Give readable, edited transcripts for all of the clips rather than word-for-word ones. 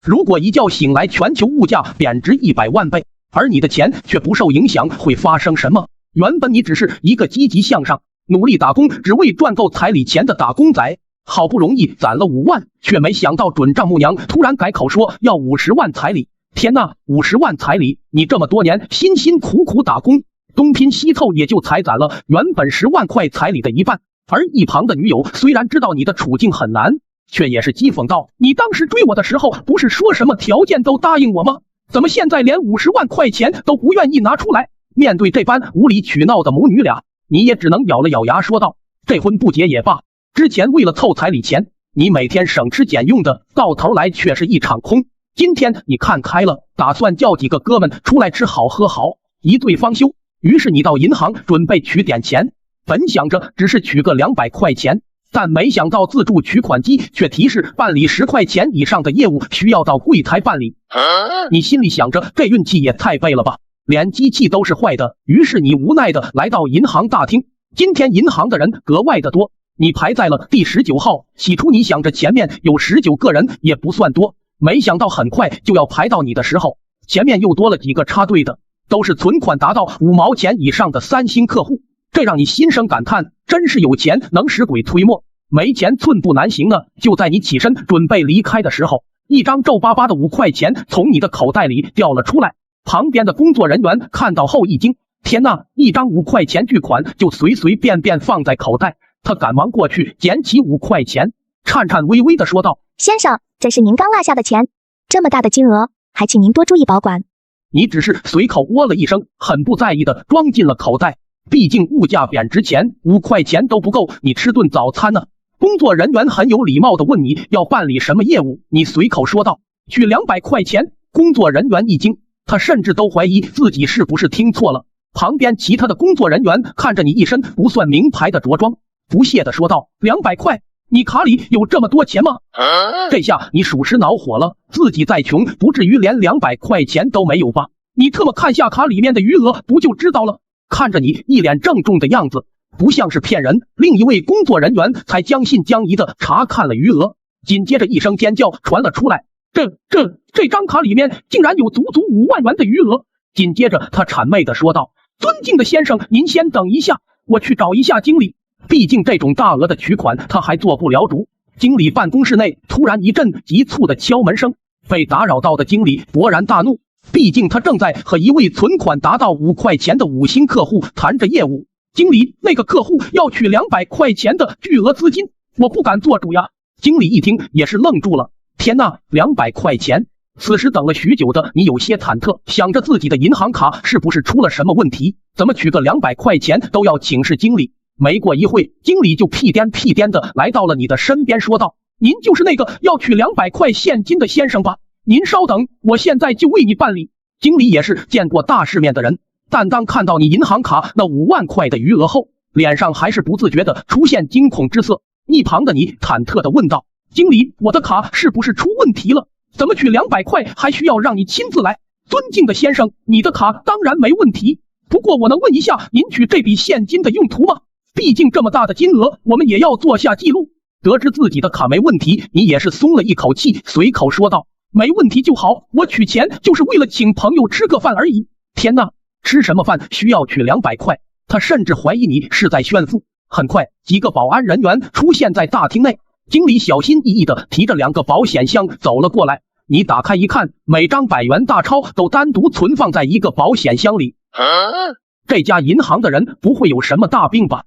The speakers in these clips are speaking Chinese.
如果一觉醒来全球物价贬值100万倍，而你的钱却不受影响，会发生什么？原本你只是一个积极向上、努力打工，只为赚够彩礼钱的打工仔，好不容易攒了5万，却没想到准丈母娘突然改口说要50万彩礼。天呐，50万彩礼！你这么多年辛辛苦苦打工，东拼西凑也就才攒了原本10万块彩礼的一半。而一旁的女友虽然知道你的处境很难，却也是讥讽道：你当时追我的时候不是说什么条件都答应我吗？怎么现在连50万块钱都不愿意拿出来？面对这般无理取闹的母女俩，你也只能咬了咬牙说道：这婚不结也罢，之前为了凑彩礼钱，你每天省吃俭用的，到头来却是一场空。今天你看开了，打算叫几个哥们出来吃好喝好，一醉方休。于是你到银行准备取点钱，本想着只是取个200块钱，但没想到自助取款机却提示办理10块钱以上的业务需要到柜台办理。你心里想着这运气也太背了吧，连机器都是坏的。于是你无奈的来到银行大厅，今天银行的人格外的多，你排在了第19号。起初你想着前面有19个人也不算多，没想到很快就要排到你的时候，前面又多了几个插队的，都是存款达到5毛钱以上的3星客户。这让你心生感叹，真是有钱能使鬼推磨，没钱寸步难行啊！就在你起身准备离开的时候，一张皱巴巴的5块钱从你的口袋里掉了出来。旁边的工作人员看到后一惊，天哪，一张5块钱巨款就随随便便放在口袋。他赶忙过去捡起5块钱，颤颤巍巍地说道：先生，这是您刚落下的钱，这么大的金额，还请您多注意保管。你只是随口喔了一声，很不在意地装进了口袋。毕竟物价贬值前5块钱都不够你吃顿早餐呢。工作人员很有礼貌地问你要办理什么业务，你随口说道：取200块钱。工作人员一惊，他甚至都怀疑自己是不是听错了。旁边其他的工作人员看着你一身不算名牌的着装，不屑地说道：200块？你卡里有这么多钱吗？这下你属实恼火了，自己再穷不至于连200块钱都没有吧？你特么看下卡里面的余额不就知道了。看着你一脸郑重的样子，不像是骗人，另一位工作人员才将信将疑的查看了余额。紧接着一声尖叫传了出来，这张卡里面竟然有足足5万元的余额。紧接着他谄媚的说道：尊敬的先生，您先等一下，我去找一下经理。毕竟这种大额的取款他还做不了主。经理办公室内突然一阵急促的敲门声，被打扰到的经理勃然大怒，毕竟他正在和一位存款达到5块钱的5星客户谈着业务。经理，那个客户要取200块钱的巨额资金，我不敢做主呀。经理一听也是愣住了，天呐，200块钱！此时等了许久的你有些忐忑，想着自己的银行卡是不是出了什么问题，怎么取个200块钱都要请示经理。没过一会，经理就屁颠屁颠的来到了你的身边说道：您就是那个要取200块现金的先生吧？您稍等，我现在就为你办理。经理也是见过大世面的人，但当看到你银行卡那5万块的余额后，脸上还是不自觉的出现惊恐之色。一旁的你忐忑的问道：经理，我的卡是不是出问题了？怎么取200块还需要让你亲自来？尊敬的先生，你的卡当然没问题，不过我能问一下您取这笔现金的用途吗？毕竟这么大的金额，我们也要做下记录。得知自己的卡没问题，你也是松了一口气，随口说道：没问题就好，我取钱就是为了请朋友吃个饭而已。天哪，吃什么饭需要取200块？他甚至怀疑你是在炫富。很快，几个保安人员出现在大厅内，经理小心翼翼地提着2个保险箱走了过来。你打开一看，每张100元大钞都单独存放在一个保险箱里。这家银行的人不会有什么大病吧？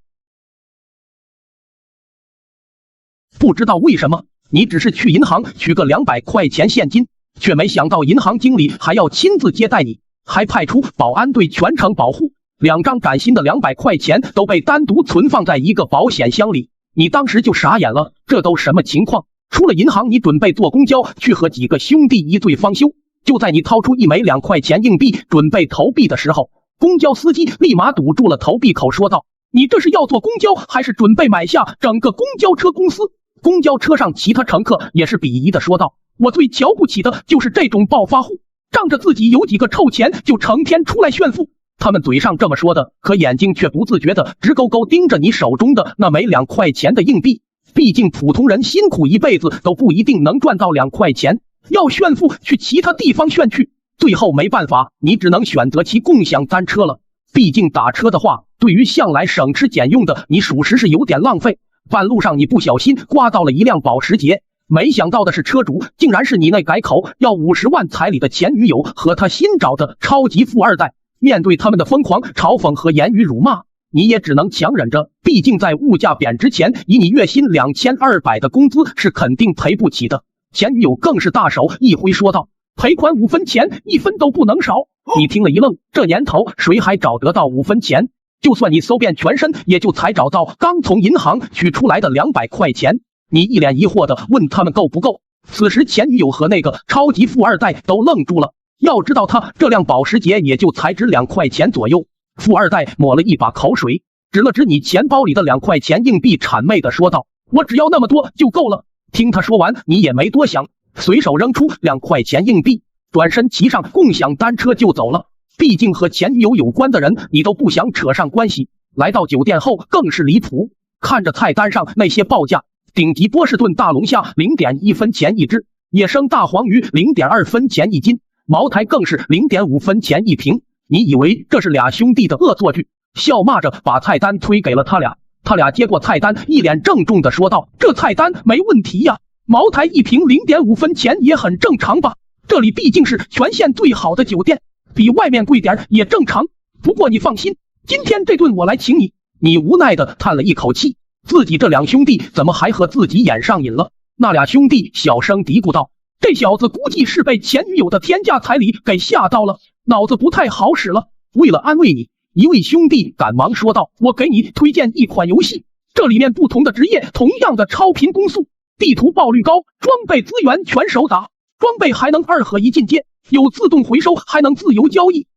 不知道为什么，你只是去银行取个200块钱现金，却没想到银行经理还要亲自接待你，还派出保安队全程保护。2张崭新的200块钱都被单独存放在一个保险箱里，你当时就傻眼了，这都什么情况？出了银行，你准备坐公交去和几个兄弟一醉方休。就在你掏出1枚2块钱硬币准备投币的时候，公交司机立马堵住了投币口，说道：你这是要坐公交还是准备买下整个公交车公司？公交车上其他乘客也是鄙夷的说道：我最瞧不起的就是这种暴发户，仗着自己有几个臭钱就成天出来炫富。他们嘴上这么说的，可眼睛却不自觉的直勾勾盯着你手中的那枚2块钱的硬币。毕竟普通人辛苦一辈子都不一定能赚到2块钱，要炫富去其他地方炫去，最后没办法，你只能选择骑共享单车了。毕竟打车的话，对于向来省吃俭用的你，属实是有点浪费。半路上你不小心刮到了一辆保时捷，没想到的是车主竟然是你那改口要50万彩礼的前女友和他新找的超级富二代。面对他们的疯狂嘲讽和言语辱骂，你也只能强忍着，毕竟在物价贬值前，以你月薪2200的工资是肯定赔不起的。前女友更是大手一挥说道：“赔款5分钱，1分都不能少。”你听了一愣，这年头谁还找得到5分钱？就算你搜遍全身，也就才找到刚从银行取出来的200块钱。你一脸疑惑的问他们够不够？此时前女友和那个超级富二代都愣住了。要知道他这辆保时捷也就才值2块钱左右。富二代抹了一把口水，指了指你钱包里的2块钱硬币，谄媚的说道：“我只要那么多就够了。”听他说完，你也没多想，随手扔出2块钱硬币，转身骑上共享单车就走了。毕竟和前女友有关的人，你都不想扯上关系。来到酒店后更是离谱，看着菜单上那些报价，顶级波士顿大龙虾0.1分钱一只，野生大黄鱼0.2分钱一斤，茅台更是0.5分钱一瓶。你以为这是俩兄弟的恶作剧，笑骂着把菜单推给了他俩。他俩接过菜单，一脸郑重的说道：“这菜单没问题呀，茅台一瓶0.5分钱也很正常吧？这里毕竟是全县最好的酒店，比外面贵点也正常。不过你放心，今天这顿我来请你。”你无奈的叹了一口气，自己这两兄弟怎么还和自己演上瘾了？那俩兄弟小声嘀咕道：“这小子估计是被前女友的天价彩礼给吓到了，脑子不太好使了。”为了安慰你，一位兄弟赶忙说道：“我给你推荐一款游戏，这里面不同的职业，同样的超频攻速，地图爆率高，装备资源全手打，装备还能2合1进阶，有自动回收，还能自由交易。”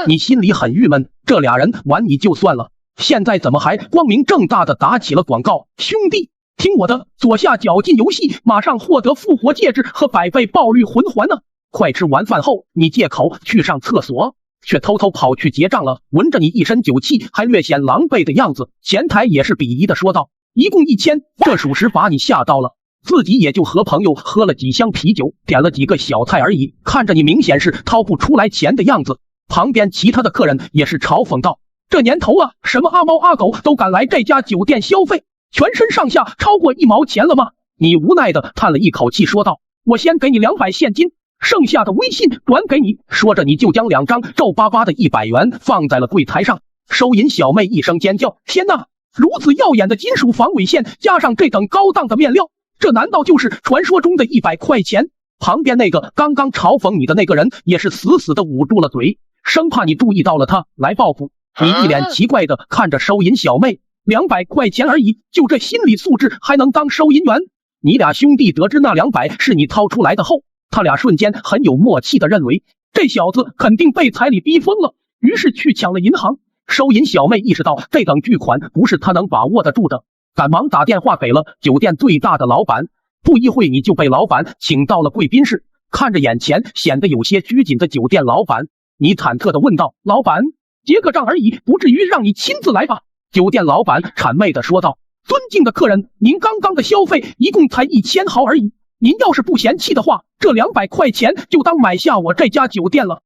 你心里很郁闷，这俩人玩你就算了，现在怎么还光明正大的打起了广告？兄弟，听我的，左下角进游戏，马上获得复活戒指和100倍爆率魂环呢！快吃完饭后，你借口去上厕所，却偷偷跑去结账了。闻着你一身酒气，还略显狼狈的样子，前台也是鄙夷的说道：“一共1000，这属实把你吓到了。”自己也就和朋友喝了几箱啤酒，点了几个小菜而已，看着你明显是掏不出来钱的样子。旁边其他的客人也是嘲讽道：“这年头啊，什么阿猫阿狗都敢来这家酒店消费，全身上下超过1毛钱了吗？”你无奈的叹了一口气说道：“我先给你200现金，剩下的微信转给你。”说着你就将2张皱巴巴的100元放在了柜台上。收银小妹一声尖叫：“天哪，如此耀眼的金属防伪线，加上这等高档的面料，这难道就是传说中的100块钱？”旁边那个刚刚嘲讽你的那个人也是死死的捂住了嘴，生怕你注意到了他来报复。你一脸奇怪的看着收银小妹，200块钱而已，就这心理素质还能当收银员？你俩兄弟得知那200是你掏出来的后，他俩瞬间很有默契的认为这小子肯定被彩礼逼疯了，于是去抢了银行。收银小妹意识到这等巨款不是他能把握得住的，赶忙打电话给了酒店最大的老板。不一会你就被老板请到了贵宾室，看着眼前显得有些拘谨的酒店老板，你忐忑地问道：“老板，结个账而已，不至于让你亲自来吧？”酒店老板谄媚地说道：“尊敬的客人，您刚刚的消费一共才1000毫而已，您要是不嫌弃的话，这200块钱就当买下我这家酒店了。”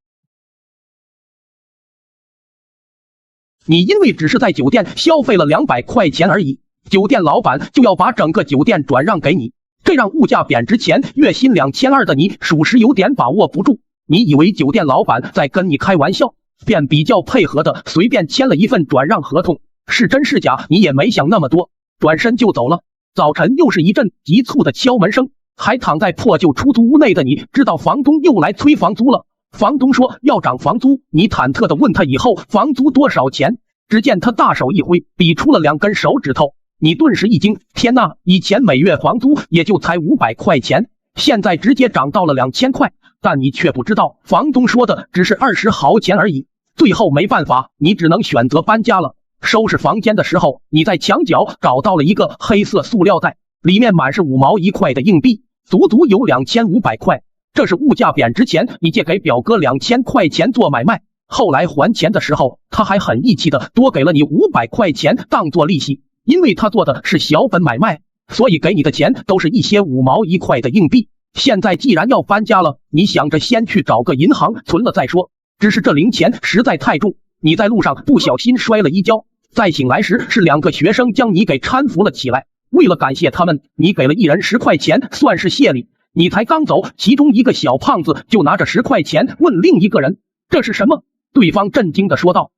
你因为只是在酒店消费了200块钱而已，酒店老板就要把整个酒店转让给你，这让物价贬值前月薪2200的你属实有点把握不住。你以为酒店老板在跟你开玩笑，便比较配合的随便签了一份转让合同，是真是假你也没想那么多，转身就走了。早晨又是一阵急促的敲门声，还躺在破旧出租屋内的你知道房东又来催房租了。房东说要涨房租，你忐忑的问他以后房租多少钱，只见他大手一挥，比出了2根手指头。你顿时一惊，天哪，以前每月房租也就才500块钱，现在直接涨到了2000块，但你却不知道房东说的只是20毫钱而已。最后没办法，你只能选择搬家了。收拾房间的时候，你在墙角找到了一个黑色塑料袋，里面满是5毛1块的硬币，足足有2500块。这是物价贬值前你借给表哥2000块钱做买卖，后来还钱的时候，他还很义气的多给了你500块钱当做利息。因为他做的是小本买卖，所以给你的钱都是一些5毛1块的硬币。现在既然要搬家了，你想着先去找个银行存了再说。只是这零钱实在太重，你在路上不小心摔了一跤，再醒来时是2个学生将你给搀扶了起来。为了感谢他们，你给了1人10块钱，算是谢礼。你才刚走，其中一个小胖子就拿着10块钱问另一个人：“这是什么？”对方震惊地说道：“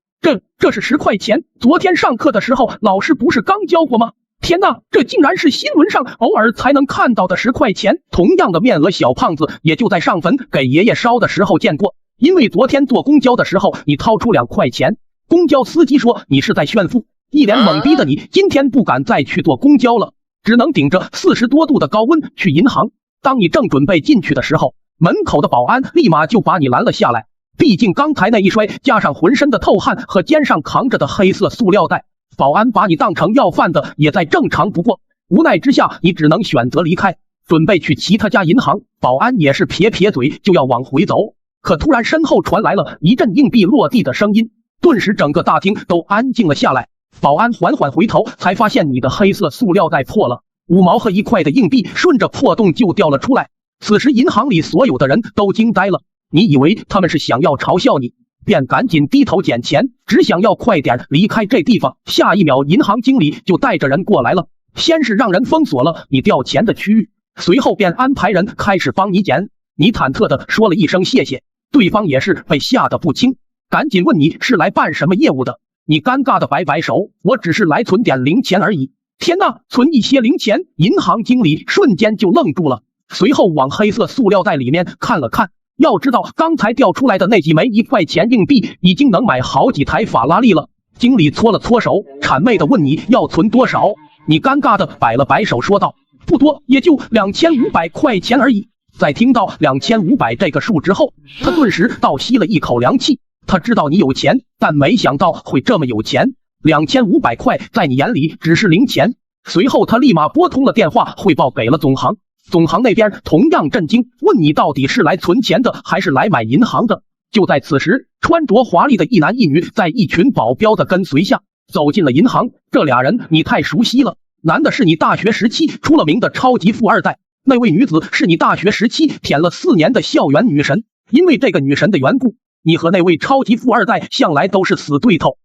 这是10块钱，昨天上课的时候老师不是刚教过吗？天哪，这竟然是新闻上偶尔才能看到的10块钱！”同样的面额，小胖子也就在上坟给爷爷烧的时候见过，因为昨天坐公交的时候你掏出2块钱，公交司机说你是在炫富，一脸懵逼的你今天不敢再去坐公交了，只能顶着40多度的高温去银行。当你正准备进去的时候，门口的保安立马就把你拦了下来。毕竟刚才那一摔，加上浑身的透汗和肩上扛着的黑色塑料袋，保安把你当成要饭的也再正常不过。无奈之下，你只能选择离开，准备去其他家银行。保安也是撇撇嘴就要往回走，可突然身后传来了一阵硬币落地的声音，顿时整个大厅都安静了下来。保安缓缓回头，才发现你的黑色塑料袋破了，5毛和1块的硬币顺着破洞就掉了出来。此时银行里所有的人都惊呆了，你以为他们是想要嘲笑你，便赶紧低头捡钱，只想要快点离开这地方。下一秒，银行经理就带着人过来了，先是让人封锁了你掉钱的区域，随后便安排人开始帮你捡。你忐忑的说了一声谢谢，对方也是被吓得不轻，赶紧问你是来办什么业务的。你尴尬的摆摆手，我只是来存点零钱而已。天哪，存一些零钱？银行经理瞬间就愣住了，随后往黑色塑料袋里面看了看。要知道刚才掉出来的那几枚1块钱硬币已经能买好几台法拉利了。经理搓了搓手，谄媚的问你要存多少。你尴尬的摆了摆手说道：“不多，也就2500块钱而已。”在听到2500这个数之后，他顿时倒吸了一口凉气。他知道你有钱，但没想到会这么有钱。2500块在你眼里只是零钱。随后他立马拨通了电话，汇报给了总行。总行那边同样震惊，问你到底是来存钱的还是来买银行的。就在此时，穿着华丽的一男一女在一群保镖的跟随下走进了银行。这俩人你太熟悉了，男的是你大学时期出了名的超级富二代，那位女子是你大学时期舔了4年的校园女神。因为这个女神的缘故，你和那位超级富二代向来都是死对头。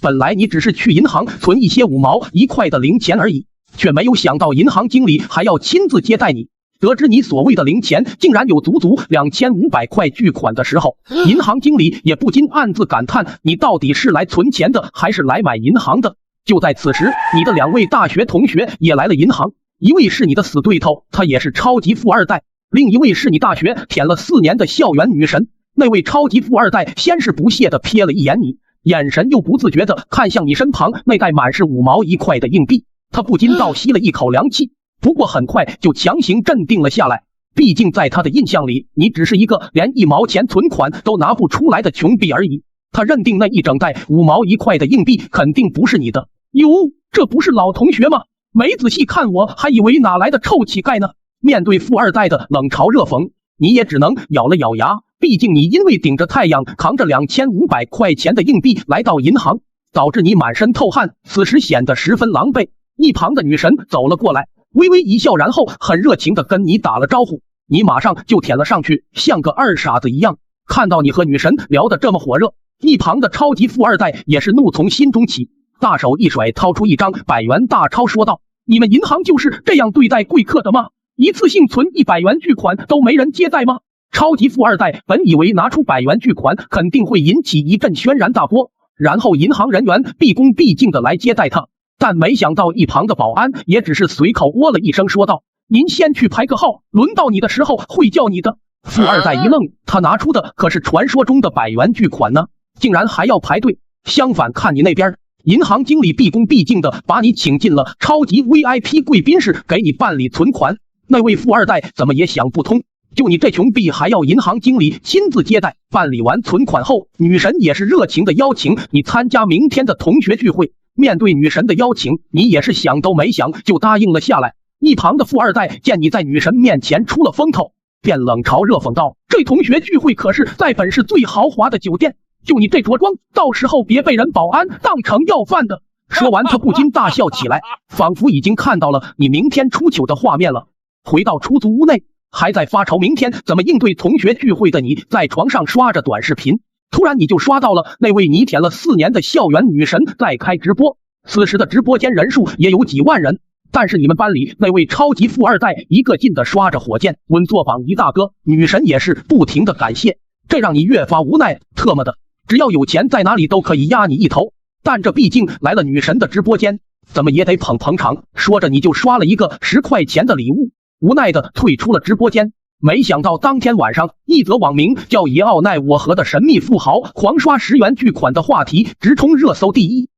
本来你只是去银行存一些5毛1块的零钱而已，却没有想到银行经理还要亲自接待你。得知你所谓的零钱竟然有足足2500块巨款的时候，银行经理也不禁暗自感叹，你到底是来存钱的还是来买银行的。就在此时，你的2位大学同学也来了银行，一位是你的死对头，他也是超级富二代，另一位是你大学舔了4年的校园女神。那位超级富二代先是不屑地瞥了一眼你，眼神又不自觉地看向你身旁那袋满是5毛1块的硬币，他不禁倒吸了一口凉气，不过很快就强行镇定了下来。毕竟在他的印象里，你只是一个连1毛钱存款都拿不出来的穷逼而已。他认定那一整袋5毛1块的硬币肯定不是你的。哟，这不是老同学吗？没仔细看我还以为哪来的臭乞丐呢。面对富二代的冷嘲热讽，你也只能咬了咬牙。毕竟你因为顶着太阳扛着2500块钱的硬币来到银行，导致你满身透汗，此时显得十分狼狈。一旁的女神走了过来，微微一笑，然后很热情的跟你打了招呼，你马上就舔了上去，像个二傻子一样。看到你和女神聊得这么火热，一旁的超级富二代也是怒从心中起，大手一甩，掏出一张100元大钞说道：“你们银行就是这样对待贵客的吗？一次性存100元巨款都没人接待吗？”超级富二代本以为拿出100元巨款肯定会引起一阵轩然大波，然后银行人员毕恭毕敬的来接待他，但没想到一旁的保安也只是随口喔了一声说道：“您先去排个号，轮到你的时候会叫你的。”富二代一愣，他拿出的可是传说中的100元巨款呢，竟然还要排队。相反看你那边，银行经理毕恭毕敬的把你请进了超级 VIP 贵宾室，给你办理存款。那位富二代怎么也想不通，就你这穷逼还要银行经理亲自接待。办理完存款后，女神也是热情的邀请你参加明天的同学聚会。面对女神的邀请，你也是想都没想就答应了下来。一旁的富二代见你在女神面前出了风头，便冷嘲热讽道：“这同学聚会可是在本市最豪华的酒店，就你这着装，到时候别被人保安当成要饭的。”说完，他不禁大笑起来，仿佛已经看到了你明天出糗的画面了。回到出租屋内，还在发愁明天怎么应对同学聚会的你，在床上刷着短视频，突然你就刷到了那位你舔了4年的校园女神在开直播。此时的直播间人数也有几万人，但是你们班里那位超级富二代一个劲的刷着火箭稳坐榜一大哥，女神也是不停的感谢，这让你越发无奈。特么的，只要有钱，在哪里都可以压你一头，但这毕竟来了女神的直播间，怎么也得捧捧场。说着你就刷了一个10块钱的礼物，无奈的退出了直播间。没想到当天晚上，一则网名叫爷奥奈我和的神秘富豪狂刷10元巨款的话题直冲热搜第一。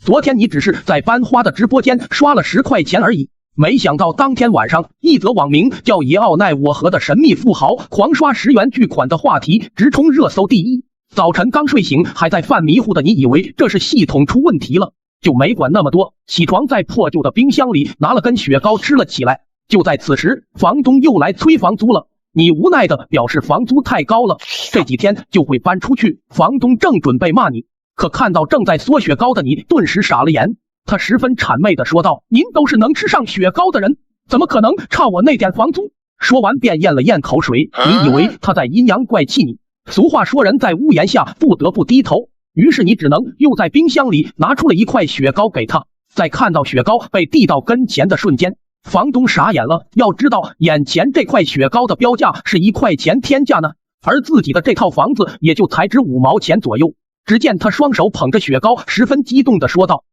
昨天你只是在班花的直播间刷了10块钱而已，没想到当天晚上，一则网名叫爷奥奈我和的神秘富豪狂刷10元巨款的话题直冲热搜第一。早晨刚睡醒还在犯迷糊的你以为这是系统出问题了，就没管那么多，起床在破旧的冰箱里拿了根雪糕吃了起来。就在此时，房东又来催房租了，你无奈的表示房租太高了，这几天就会搬出去。房东正准备骂你，可看到正在嗦雪糕的你，顿时傻了眼。他十分谄媚的说道：“您都是能吃上雪糕的人，怎么可能差我那点房租？”说完便咽了咽口水，你以为他在阴阳怪气你。俗话说人在屋檐下不得不低头，于是你只能又在冰箱里拿出了一块雪糕给他。在看到雪糕被递到跟前的瞬间，房东傻眼了。要知道眼前这块雪糕的标价是1块钱天价呢，而自己的这套房子也就才值5毛钱左右。只见他双手捧着雪糕，十分激动的说道：“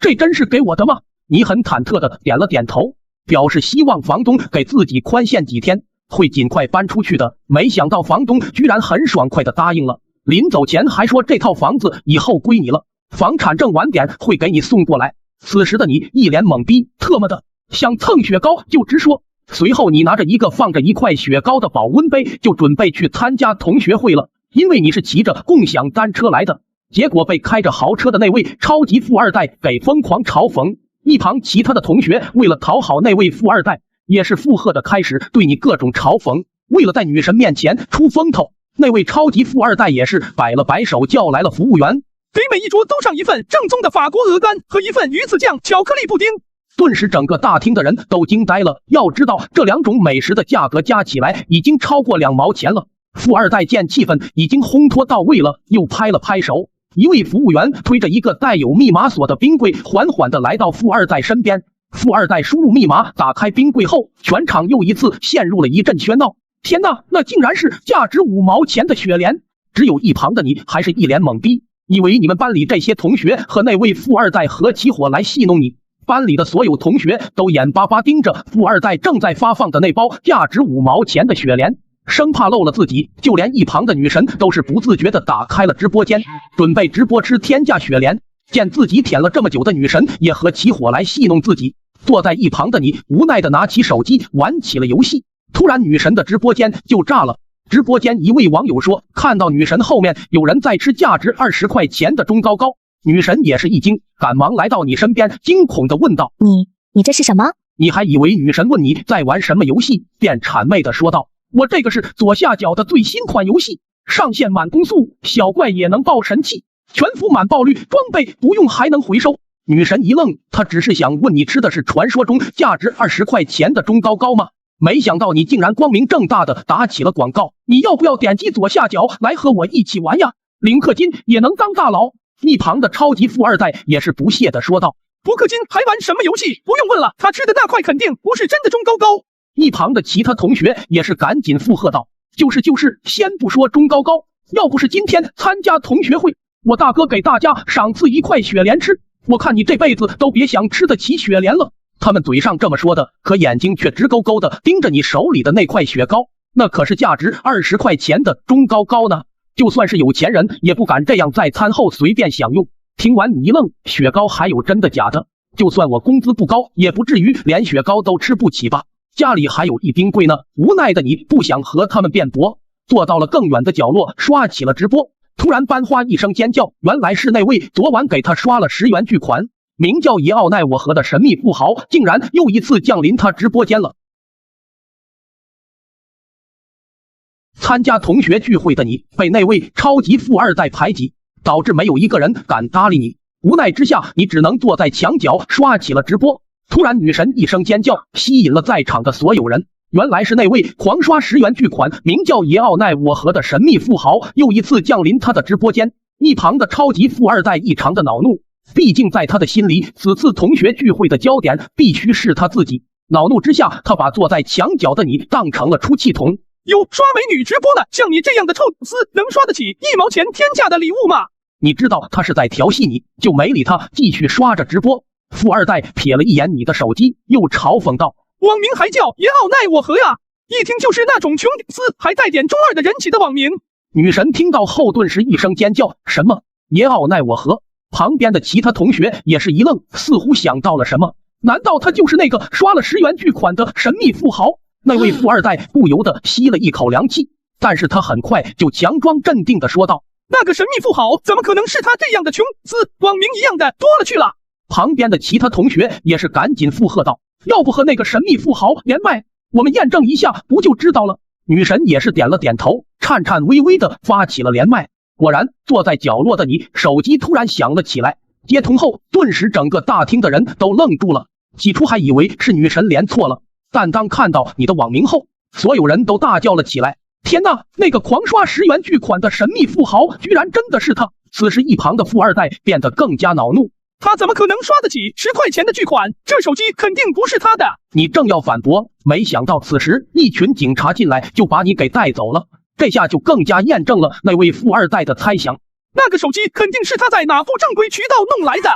这真是给我的吗？”你很忐忑的点了点头，表示希望房东给自己宽限几天，会尽快搬出去的。没想到房东居然很爽快的答应了，临走前还说这套房子以后归你了，房产证晚点会给你送过来。此时的你一脸懵逼，特么的，想蹭雪糕就直说。随后你拿着一个放着1块雪糕的保温杯，就准备去参加同学会了。因为你是骑着共享单车来的，结果被开着豪车的那位超级富二代给疯狂嘲讽。一旁其他的同学为了讨好那位富二代，也是附和的开始对你各种嘲讽。为了在女神面前出风头，那位超级富二代也是摆了摆手，叫来了服务员，给每一桌都上一份正宗的法国鹅肝和一份鱼子酱巧克力布丁。顿时整个大厅的人都惊呆了。要知道这2种美食的价格加起来已经超过2毛钱了。富二代见气氛已经烘托到位了，又拍了拍手。一位服务员推着一个带有密码锁的冰柜，缓缓地来到富二代身边。富二代输入密码，打开冰柜后，全场又一次陷入了一阵喧闹。天哪，那竟然是价值5毛钱的雪莲！只有一旁的你还是一脸懵逼，以为你们班里这些同学和那位富二代合起伙来戏弄你。班里的所有同学都眼巴巴盯着富二代正在发放的那包价值5毛钱的雪莲，生怕漏了自己。就连一旁的女神都是不自觉的打开了直播间，准备直播吃天价雪莲。见自己舔了这么久的女神也合起伙来戏弄自己，坐在一旁的你无奈的拿起手机玩起了游戏。突然女神的直播间就炸了。直播间一位网友说，看到女神后面有人在吃价值20块钱的中高糕。女神也是一惊，赶忙来到你身边，惊恐的问道：“你这是什么？”你还以为女神问你在玩什么游戏，便谄媚的说道：“我这个是左下角的最新款游戏，上线满攻速，小怪也能爆神器，全服满爆率，装备不用还能回收。”女神一愣，她只是想问你吃的是传说中价值20块钱的中高糕吗？没想到你竟然光明正大的打起了广告。你要不要点击左下角来和我一起玩呀？零氪金也能当大佬。一旁的超级富二代也是不屑的说道：“不氪金还玩什么游戏？不用问了，他吃的那块肯定不是真的中高糕。”一旁的其他同学也是赶紧附和道：“就是，先不说中高糕，要不是今天参加同学会，我大哥给大家赏赐1块雪莲吃，我看你这辈子都别想吃得起雪莲了。”他们嘴上这么说的，可眼睛却直勾勾的盯着你手里的那块雪糕，那可是价值20块钱的中高糕呢。就算是有钱人也不敢这样在餐后随便享用。听完你一愣，雪糕还有真的假的？就算我工资不高，也不至于连雪糕都吃不起吧？家里还有一冰柜呢。无奈的你不想和他们辩驳，坐到了更远的角落刷起了直播。突然班花一声尖叫，原来是那位昨晚给他刷了10元巨款，名叫爷奥奈我和的神秘富豪，竟然又一次降临他直播间了。参加同学聚会的你被那位超级富二代排挤，导致没有一个人敢搭理你。无奈之下，你只能坐在墙角刷起了直播。突然，女神一声尖叫，吸引了在场的所有人。原来是那位狂刷10元巨款，名叫爷奥奈我河的神秘富豪又一次降临他的直播间。一旁的超级富二代异常的恼怒，毕竟在他的心里，此次同学聚会的焦点必须是他自己。恼怒之下，他把坐在墙角的你当成了出气筒。有刷美女直播的，像你这样的臭厮，能刷得起1毛钱天价的礼物吗？你知道他是在调戏你，就没理他，继续刷着直播。富二代瞥了一眼你的手机，又嘲讽道：网名还叫爷奥奈我河呀，一听就是那种穷厮还带点中二的人起的网名。女神听到后顿时一声尖叫，什么爷奥奈我河？旁边的其他同学也是一愣，似乎想到了什么。难道他就是那个刷了10元巨款的神秘富豪？那位富二代不由得吸了一口凉气，但是他很快就强装镇定地说道：那个神秘富豪怎么可能是他这样的穷厮？网名一样的多了去了。旁边的其他同学也是赶紧附和道：要不和那个神秘富豪连麦，我们验证一下不就知道了？女神也是点了点头，颤颤巍巍地发起了连麦。果然，坐在角落的你手机突然响了起来，接通后顿时整个大厅的人都愣住了。起初还以为是女神连错了，但当看到你的网名后，所有人都大叫了起来：天哪，那个狂刷10元巨款的神秘富豪居然真的是他！此时一旁的富二代变得更加恼怒，他怎么可能刷得起10块钱的巨款？这手机肯定不是他的。你正要反驳，没想到此时一群警察进来就把你给带走了。这下就更加验证了那位富二代的猜想，那个手机肯定是他在哪不正规渠道弄来的。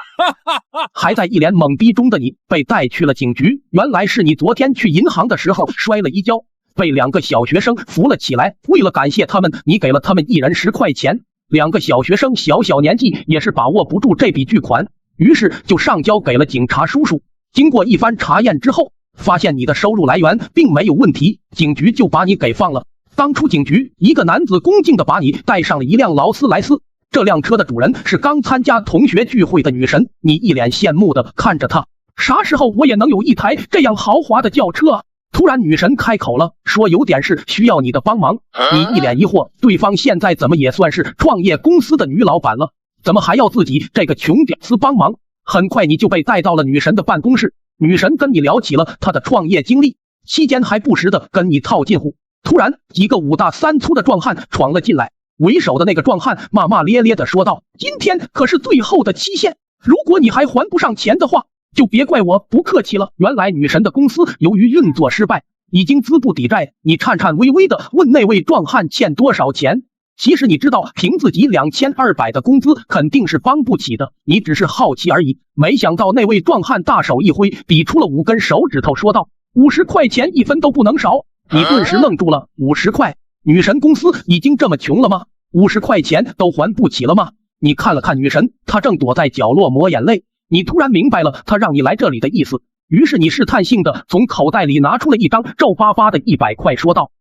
还在一脸懵逼中的你被带去了警局，原来是你昨天去银行的时候摔了一跤，被2个小学生扶了起来。为了感谢他们，你给了他们一人10块钱。2个小学生小年纪也是把握不住这笔巨款，于是就上交给了警察叔叔。经过一番查验之后，发现你的收入来源并没有问题，警局就把你给放了。当初警局一个男子恭敬地把你带上了一辆劳斯莱斯，这辆车的主人是刚参加同学聚会的女神。你一脸羡慕地看着她，啥时候我也能有一台这样豪华的轿车啊？突然女神开口了，说有点事需要你的帮忙。你一脸疑惑，对方现在怎么也算是创业公司的女老板了，怎么还要自己这个穷屌丝帮忙？很快你就被带到了女神的办公室，女神跟你聊起了她的创业经历，期间还不时地跟你套近乎。突然几个5大3粗的壮汉闯了进来，为首的那个壮汉骂骂咧咧地说道：今天可是最后的期限，如果你还还不上钱的话，就别怪我不客气了。原来女神的公司由于运作失败，已经资不抵债。你颤颤巍巍地问那位壮汉欠多少钱，其实你知道凭自己2200的工资肯定是帮不起的，你只是好奇而已。没想到那位壮汉大手一挥，比出了5根手指头，说道：50块钱1分都不能少。你顿时愣住了，50块？女神公司已经这么穷了吗？50块钱都还不起了吗？你看了看女神，她正躲在角落抹眼泪。你突然明白了她让你来这里的意思，于是你试探性的从口袋里拿出了一张皱巴巴的100块，说道：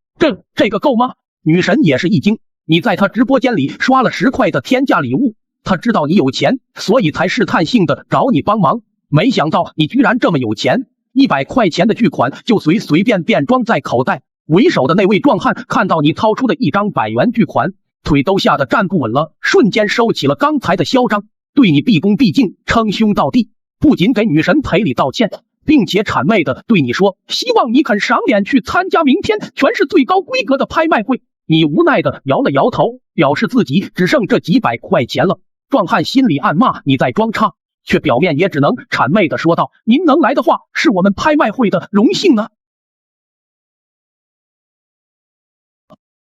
这个够吗？女神也是一惊，你在她直播间里刷了10块的天价礼物，她知道你有钱，所以才试探性的找你帮忙。没想到你居然这么有钱，100块钱的巨款就随便装在口袋。为首的那位壮汉看到你掏出的一张100元巨款，腿都吓得站不稳了，瞬间收起了刚才的嚣张，对你毕恭毕敬，称兄道弟，不仅给女神赔礼道歉，并且谄媚的对你说：希望你肯赏脸去参加明天全市最高规格的拍卖会。你无奈的摇了摇头，表示自己只剩这几百块钱了。壮汉心里暗骂你在装叉，却表面也只能谄媚的说道：您能来的话，是我们拍卖会的荣幸呢。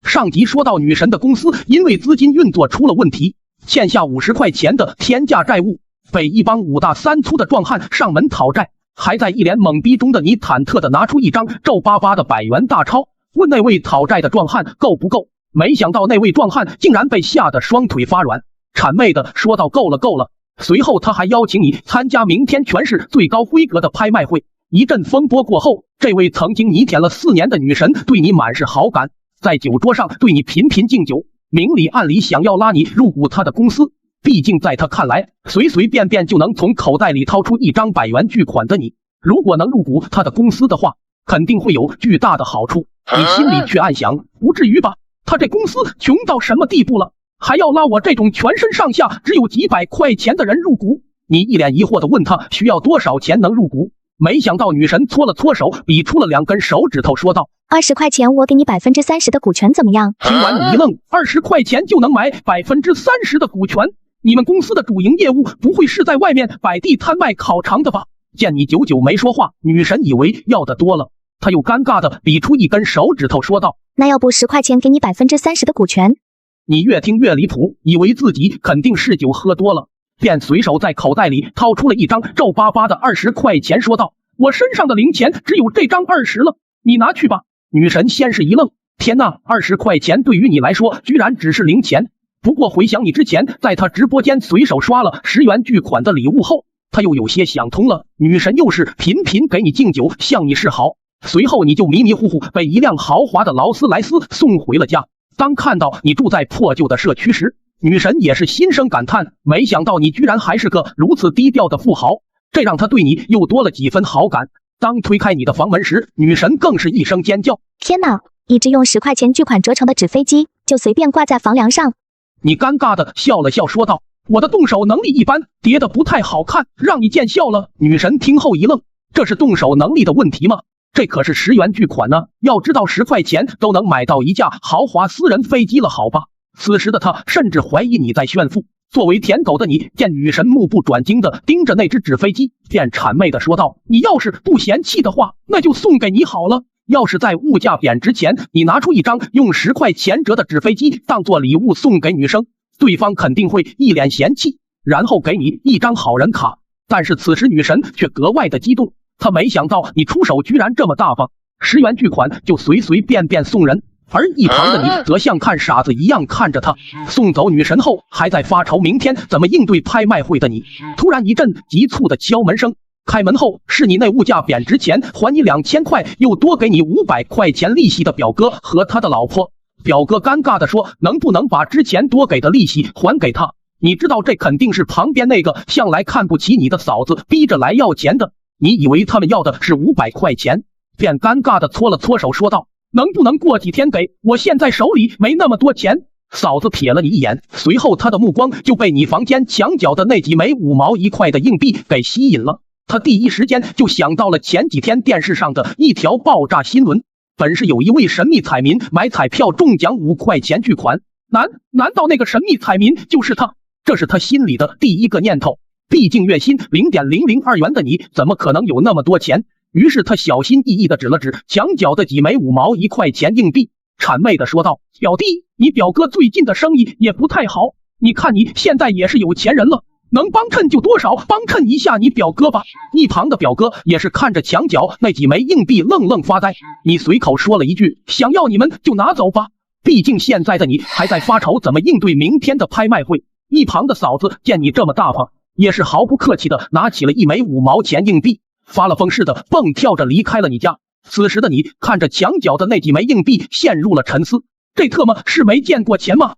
上集说到，女神的公司因为资金运作出了问题，欠下50块钱的天价债务，被一帮5大3粗的壮汉上门讨债。还在一脸懵逼中的你忐忑的拿出一张皱巴巴的100元大钞，问那位讨债的壮汉够不够。没想到那位壮汉竟然被吓得双腿发软，谄媚的说道：够了够了。随后他还邀请你参加明天全市最高规格的拍卖会。一阵风波过后，这位曾经你舔了4年的女神对你满是好感，在酒桌上对你频频敬酒，明里暗里想要拉你入股他的公司。毕竟在他看来，随便就能从口袋里掏出一张100元巨款的你，如果能入股他的公司的话，肯定会有巨大的好处。你心里却暗想，不至于吧，他这公司穷到什么地步了，还要拉我这种全身上下只有几百块钱的人入股？你一脸疑惑地问他需要多少钱能入股？没想到女神搓了搓手，比出了2根手指头，说道：“20块钱，我给你30%的股权，怎么样？”听完你一愣，20块钱就能买30%的股权？你们公司的主营业务不会是在外面摆地摊卖烤肠的吧？见你久久没说话，女神以为要的多了，她又尴尬地比出1根手指头，说道：“那要不10块钱给你30%的股权？”你越听越离谱，以为自己肯定是酒喝多了，便随手在口袋里掏出了一张皱巴巴的20块钱，说道：“我身上的零钱只有这张20了，你拿去吧。”女神先是一愣，天哪，20块钱对于你来说居然只是零钱。不过回想你之前在她直播间随手刷了10元巨款的礼物后，她又有些想通了。女神又是频频给你敬酒，向你示好，随后你就迷迷糊糊被一辆豪华的劳斯莱斯送回了家。当看到你住在破旧的社区时，女神也是心生感叹，没想到你居然还是个如此低调的富豪，这让她对你又多了几分好感。当推开你的房门时，女神更是一声尖叫：“天哪！一只用10块钱巨款折成的纸飞机，就随便挂在房梁上。”你尴尬的笑了笑，说道：“我的动手能力一般，叠得不太好看，让你见笑了。”女神听后一愣，这是动手能力的问题吗？这可是10元巨款呢，要知道10块钱都能买到一架豪华私人飞机了，好吧？此时的他甚至怀疑你在炫富。作为舔狗的你，见女神目不转睛的盯着那只纸飞机，便谄媚的说道：“你要是不嫌弃的话，那就送给你好了。要是在物价贬值前，你拿出一张用10块钱折的纸飞机当做礼物送给女生，对方肯定会一脸嫌弃，然后给你一张好人卡。但是此时女神却格外的激动，她没想到你出手居然这么大方，10元巨款就随随便便送人。”而一旁的你则像看傻子一样看着他。送走女神后，还在发愁明天怎么应对拍卖会的你，突然一阵急促的敲门声。开门后是你那物价贬值前还你2000块又多给你500块钱利息的表哥和他的老婆。表哥尴尬的说：“能不能把之前多给的利息还给他？你知道这肯定是旁边那个向来看不起你的嫂子逼着来要钱的。”你以为他们要的是500块钱，便尴尬的搓了搓手，说道：“能不能过几天给？我现在手里没那么多钱。”嫂子瞥了你一眼，随后她的目光就被你房间墙角的那几枚5毛1块的硬币给吸引了。她第一时间就想到了前几天电视上的一条爆炸新闻，本是有一位神秘彩民买彩票中奖5块钱巨款，难道那个神秘彩民就是他？这是他心里的第一个念头。毕竟月薪0.002元的你，怎么可能有那么多钱？于是他小心翼翼地指了指墙角的几枚5毛1块钱硬币，谄媚地说道：“表弟，你表哥最近的生意也不太好，你看你现在也是有钱人了，能帮衬就多少帮衬一下你表哥吧。”一旁的表哥也是看着墙角那几枚硬币愣愣发呆。你随口说了一句：“想要你们就拿走吧。”毕竟现在的你还在发愁怎么应对明天的拍卖会。一旁的嫂子见你这么大方，也是毫不客气的拿起了一枚5毛钱硬币，发了疯似的蹦跳着离开了你家。此时的你看着墙角的那几枚硬币，陷入了沉思。这特么是没见过钱吗？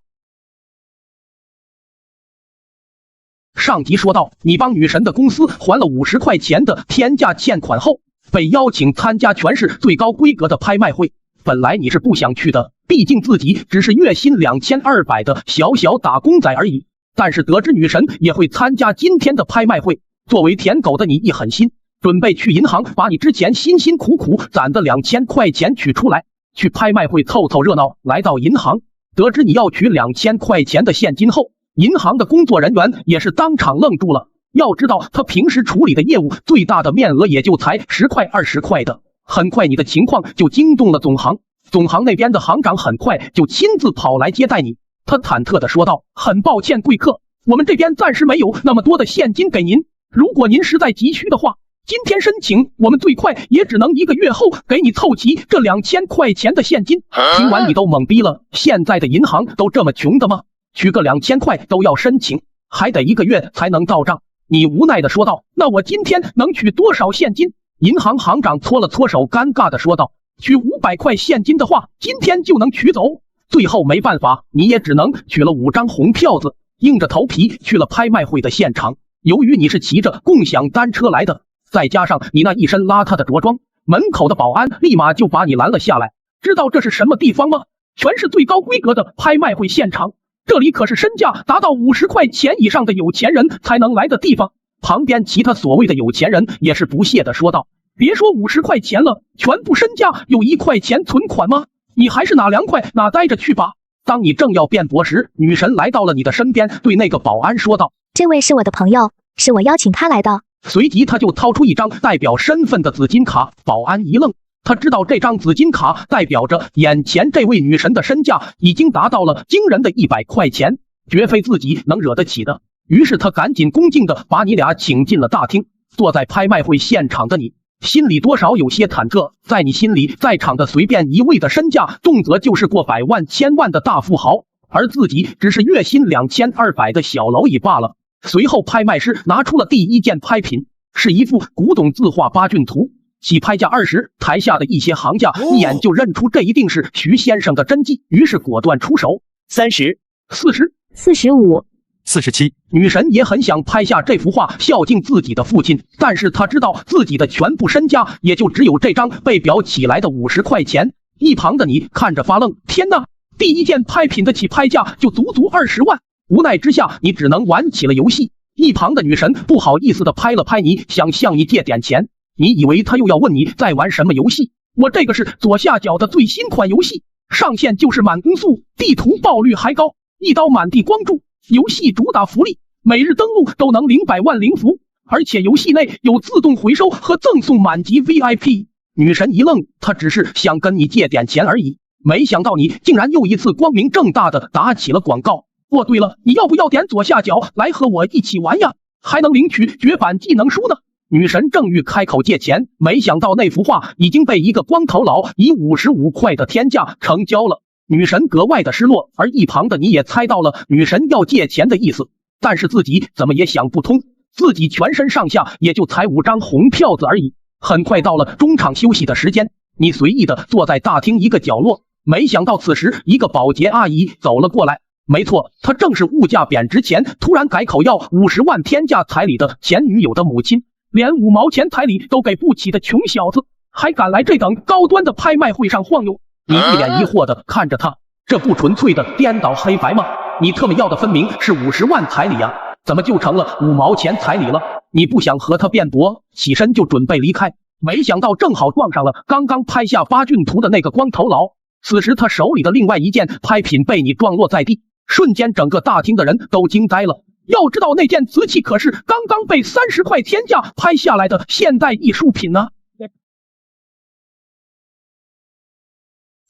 上集说到，你帮女神的公司还了50块钱的天价欠款后，被邀请参加全市最高规格的拍卖会。本来你是不想去的，毕竟自己只是月薪2200的小小打工仔而已。但是得知女神也会参加今天的拍卖会，作为舔狗的你一狠心，准备去银行把你之前辛辛苦苦攒的2000块钱取出来，去拍卖会凑凑热闹。来到银行，得知你要取2000块钱的现金后，银行的工作人员也是当场愣住了。要知道他平时处理的业务最大的面额也就才10块20块的，很快你的情况就惊动了总行。总行那边的行长很快就亲自跑来接待你，他忐忑地说道：“很抱歉贵客，我们这边暂时没有那么多的现金给您，如果您实在急需的话，今天申请我们最快也只能1个月后给你凑齐这2000块钱的现金。”听完你都懵逼了，现在的银行都这么穷的吗？取个2000块都要申请，还得1个月才能到账。你无奈地说道：“那我今天能取多少现金？”银行行长搓了搓手，尴尬地说道：“取500块现金的话，今天就能取走。”最后没办法，你也只能取了5张红票子，硬着头皮去了拍卖会的现场。由于你是骑着共享单车来的，再加上你那一身邋遢的着装，门口的保安立马就把你拦了下来。知道这是什么地方吗？全是最高规格的拍卖会现场，这里可是身价达到50块钱以上的有钱人才能来的地方。旁边其他所谓的有钱人也是不屑地说道，别说50块钱了，全部身价有1块钱存款吗？你还是哪凉快哪待着去吧。当你正要辩驳时，女神来到了你的身边，对那个保安说道，这位是我的朋友，是我邀请他来的。随即他就掏出一张代表身份的紫金卡。保安一愣，他知道这张紫金卡代表着眼前这位女神的身价已经达到了惊人的100块钱，绝非自己能惹得起的。于是他赶紧恭敬地把你俩请进了大厅。坐在拍卖会现场的你心里多少有些忐忑，在你心里，在场的随便一位的身价动辄就是过百万千万的大富豪，而自己只是月薪2200的小蝼蚁罢了。随后拍卖师拿出了第一件拍品，是一幅古董字画八骏图，起拍价20，台下的一些行家一眼就认出这一定是徐先生的真迹，于是果断出手。30、40、45、47。女神也很想拍下这幅画孝敬自己的父亲，但是她知道自己的全部身家也就只有这张被裱起来的50块钱。一旁的你看着发愣，天哪，第一件拍品的起拍价就足足20万。无奈之下，你只能玩起了游戏。一旁的女神不好意思地拍了拍你，想向你借点钱。你以为她又要问你在玩什么游戏？我这个是左下角的最新款游戏，上线就是满攻速，地图爆率还高，一刀满地光柱。游戏主打福利，每日登录都能0百万灵符，而且游戏内有自动回收和赠送满级 VIP。女神一愣，她只是想跟你借点钱而已，没想到你竟然又一次光明正大的打起了广告。哦，对了，你要不要点左下角来和我一起玩呀？还能领取绝版技能书呢。女神正欲开口借钱，没想到那幅画已经被一个光头佬以55块的天价成交了。女神格外的失落，而一旁的你也猜到了女神要借钱的意思，但是自己怎么也想不通，自己全身上下也就才5张红票子而已。很快到了中场休息的时间，你随意的坐在大厅一个角落，没想到此时一个保洁阿姨走了过来。没错，她正是物价贬值前突然改口要50万天价彩礼的前女友的母亲，连5毛钱彩礼都给不起的穷小子，还敢来这等高端的拍卖会上晃悠。你一脸疑惑的看着他，这不纯粹的颠倒黑白吗？你特么要的分明是50万彩礼啊，怎么就成了5毛钱彩礼了？你不想和他辩驳，起身就准备离开，没想到正好撞上了刚刚拍下八骏图的那个光头佬。此时他手里的另外一件拍品被你撞落在地，瞬间整个大厅的人都惊呆了。要知道那件瓷器可是刚刚被30块天价拍下来的现代艺术品呢。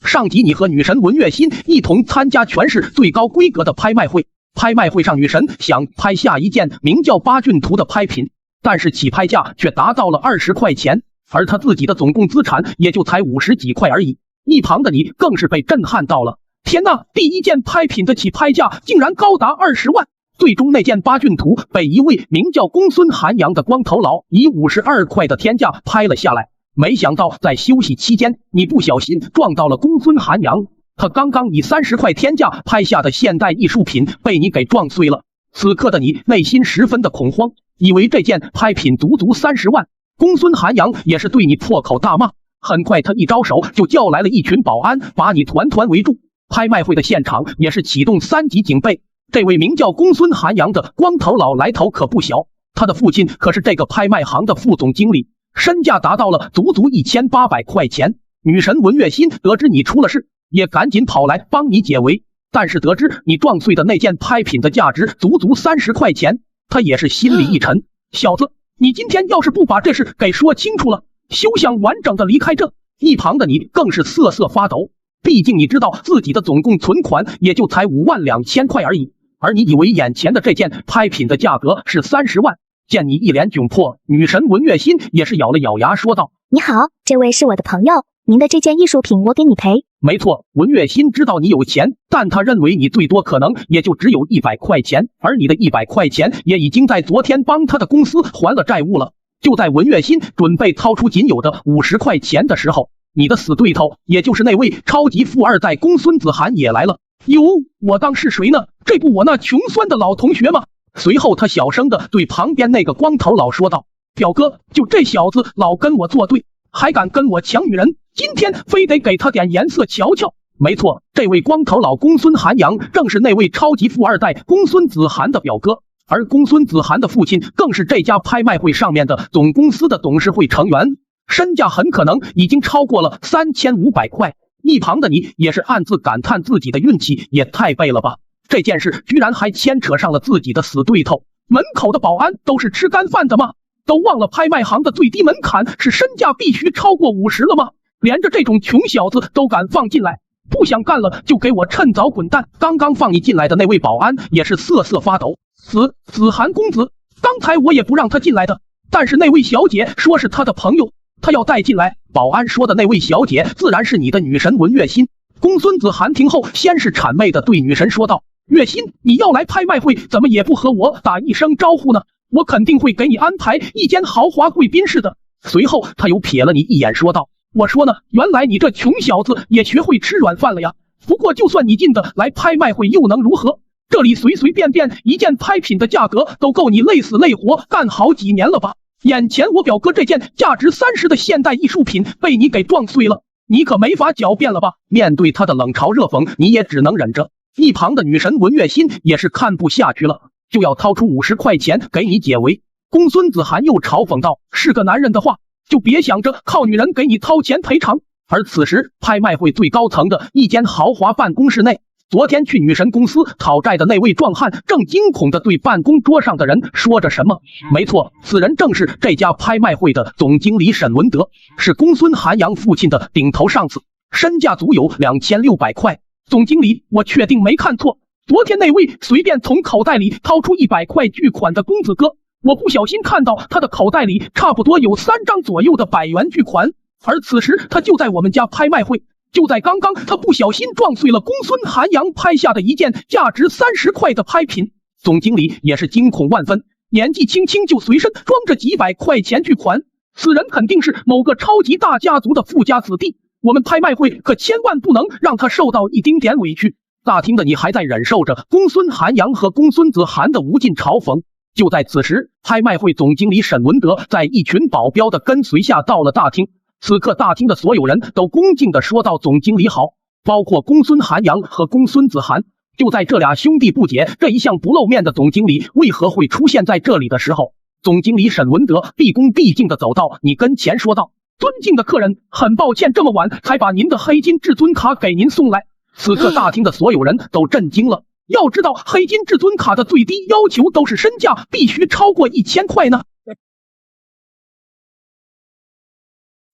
上集你和女神文月心一同参加全市最高规格的拍卖会，拍卖会上女神想拍下一件名叫八骏图的拍品，但是起拍价却达到了20块钱，而她自己的总共资产也就才50几块而已。一旁的你更是被震撼到了，天哪，第一件拍品的起拍价竟然高达20万。最终那件八骏图被一位名叫公孙寒阳的光头佬以52块的天价拍了下来。没想到在休息期间，你不小心撞到了公孙寒阳，他刚刚以30块天价拍下的现代艺术品被你给撞碎了。此刻的你内心十分的恐慌，以为这件拍品足足30万。公孙寒阳也是对你破口大骂，很快他一招手就叫来了一群保安，把你团团围住。拍卖会的现场也是启动3级警备。这位名叫公孙寒阳的光头佬来头可不小，他的父亲可是这个拍卖行的副总经理，身价达到了足足1800块钱。女神文月心得知你出了事，也赶紧跑来帮你解围，但是得知你撞碎的那件拍品的价值足足30块钱，他也是心里一沉，小子，你今天要是不把这事给说清楚了，休想完整的离开这。一旁的你更是瑟瑟发抖，毕竟你知道自己的总共存款也就才52000块而已，而你以为眼前的这件拍品的价格是30万。见你一脸窘迫，女神文月心也是咬了咬牙说道，你好，这位是我的朋友，您的这件艺术品我给你赔。没错，文月心知道你有钱，但他认为你最多可能也就只有100块钱，而你的100块钱也已经在昨天帮他的公司还了债务了。就在文月心准备掏出仅有的50块钱的时候，你的死对头，也就是那位超级富二代公孙子涵也来了。哟，我当是谁呢？这不我那穷酸的老同学吗？随后他小声的对旁边那个光头佬说道，表哥，就这小子老跟我作对，还敢跟我抢女人，今天非得给他点颜色瞧瞧。没错，这位光头佬公孙涵阳正是那位超级富二代公孙子涵的表哥，而公孙子涵的父亲更是这家拍卖会上面的总公司的董事会成员，身价很可能已经超过了3500块。一旁的你也是暗自感叹自己的运气也太背了吧，这件事居然还牵扯上了自己的死对头。门口的保安都是吃干饭的吗？都忘了拍卖行的最低门槛是身价必须超过50了吗？连着这种穷小子都敢放进来，不想干了就给我趁早滚蛋！刚刚放你进来的那位保安也是瑟瑟发抖。子涵公子，刚才我也不让他进来的，但是那位小姐说是他的朋友，他要带进来。保安说的那位小姐自然是你的女神文月心。公孙子涵听后先是谄媚的对女神说道：月心，你要来拍卖会，怎么也不和我打一声招呼呢？我肯定会给你安排一间豪华贵宾室的。随后他又瞥了你一眼说道：我说呢，原来你这穷小子也学会吃软饭了呀。不过就算你进的来拍卖会又能如何？这里随随便便一件拍品的价格都够你累死累活干好几年了吧？眼前我表哥这件价值30的现代艺术品被你给撞碎了，你可没法狡辩了吧？面对他的冷嘲热讽，你也只能忍着。一旁的女神文月心也是看不下去了，就要掏出50块钱给你解围。公孙子涵又嘲讽道：是个男人的话，就别想着靠女人给你掏钱赔偿。而此时拍卖会最高层的一间豪华办公室内，昨天去女神公司讨债的那位壮汉正惊恐地对办公桌上的人说着什么。没错，此人正是这家拍卖会的总经理沈文德，是公孙涵阳父亲的顶头上司，身价足有2600块。总经理，我确定没看错，昨天那位随便从口袋里掏出100块巨款的公子哥，我不小心看到他的口袋里差不多有3张左右的100元巨款，而此时他就在我们家拍卖会。就在刚刚，他不小心撞碎了公孙涵阳拍下的一件价值30块的拍品。总经理也是惊恐万分，年纪轻轻就随身装着几百块钱巨款，此人肯定是某个超级大家族的富家子弟，我们拍卖会可千万不能让他受到一丁点委屈。大厅的你还在忍受着公孙涵阳和公孙子涵的无尽嘲讽。就在此时，拍卖会总经理沈文德在一群保镖的跟随下到了大厅。此刻大厅的所有人都恭敬地说道：总经理好，包括公孙涵阳和公孙子涵。就在这俩兄弟不解这一向不露面的总经理为何会出现在这里的时候，总经理沈文德毕恭毕敬地走到你跟前说道：尊敬的客人，很抱歉这么晚才把您的黑金至尊卡给您送来。此刻大厅的所有人都震惊了，要知道黑金至尊卡的最低要求都是身价必须超过1000块呢。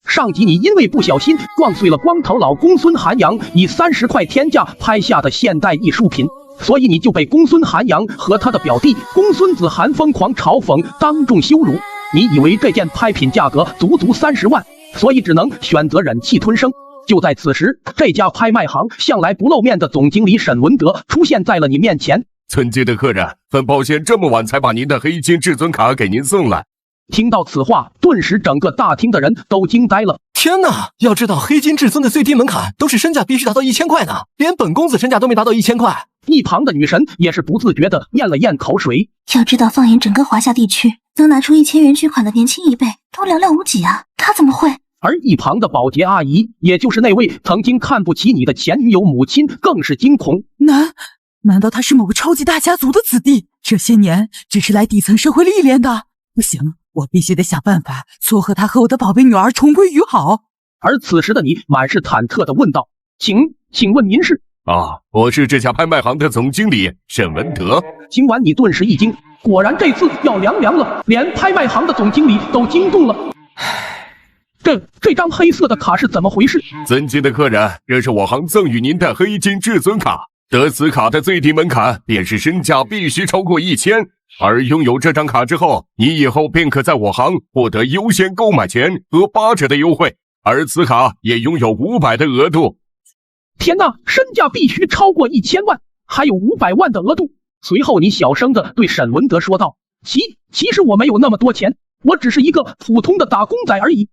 上集你因为不小心撞碎了光头佬公孙涵阳以30块天价拍下的现代艺术品，所以你就被公孙涵阳和他的表弟公孙子涵疯狂嘲讽，当众羞辱。你以为这件拍品价格足足30万，所以只能选择忍气吞声。就在此时，这家拍卖行向来不露面的总经理沈文德出现在了你面前。尊敬的客人，很抱歉这么晚才把您的黑金至尊卡给您送来。听到此话，顿时整个大厅的人都惊呆了。天哪，要知道黑金至尊的最低门槛都是身价必须达到1000块呢，连本公子身价都没达到1000块。一旁的女神也是不自觉地咽了咽口水。要知道放眼整个华夏地区，能拿出1000元巨款的年轻一辈都寥寥无几啊，他怎么会？而一旁的保洁阿姨，也就是那位曾经看不起你的前女友母亲，更是惊恐。难道他是某个超级大家族的子弟？这些年只是来底层社会历练的？不行，我必须得想办法撮合他和我的宝贝女儿重归于好。而此时的你满是忐忑地问道：请问您是？我是这家拍卖行的总经理沈文德。听完你顿时一惊，果然这次要凉了，连拍卖行的总经理都惊动了。这张黑色的卡是怎么回事？尊敬的客人，这是我行赠予您的黑金至尊卡，得此卡的最低门槛便是身价必须超过1000，而拥有这张卡之后，你以后便可在我行获得优先购买前和8折的优惠，而此卡也拥有500的额度。天哪，身价必须超过1000万，还有500万的额度。随后你小声地对沈文德说道：其实我没有那么多钱，我只是一个普通的打工仔而已。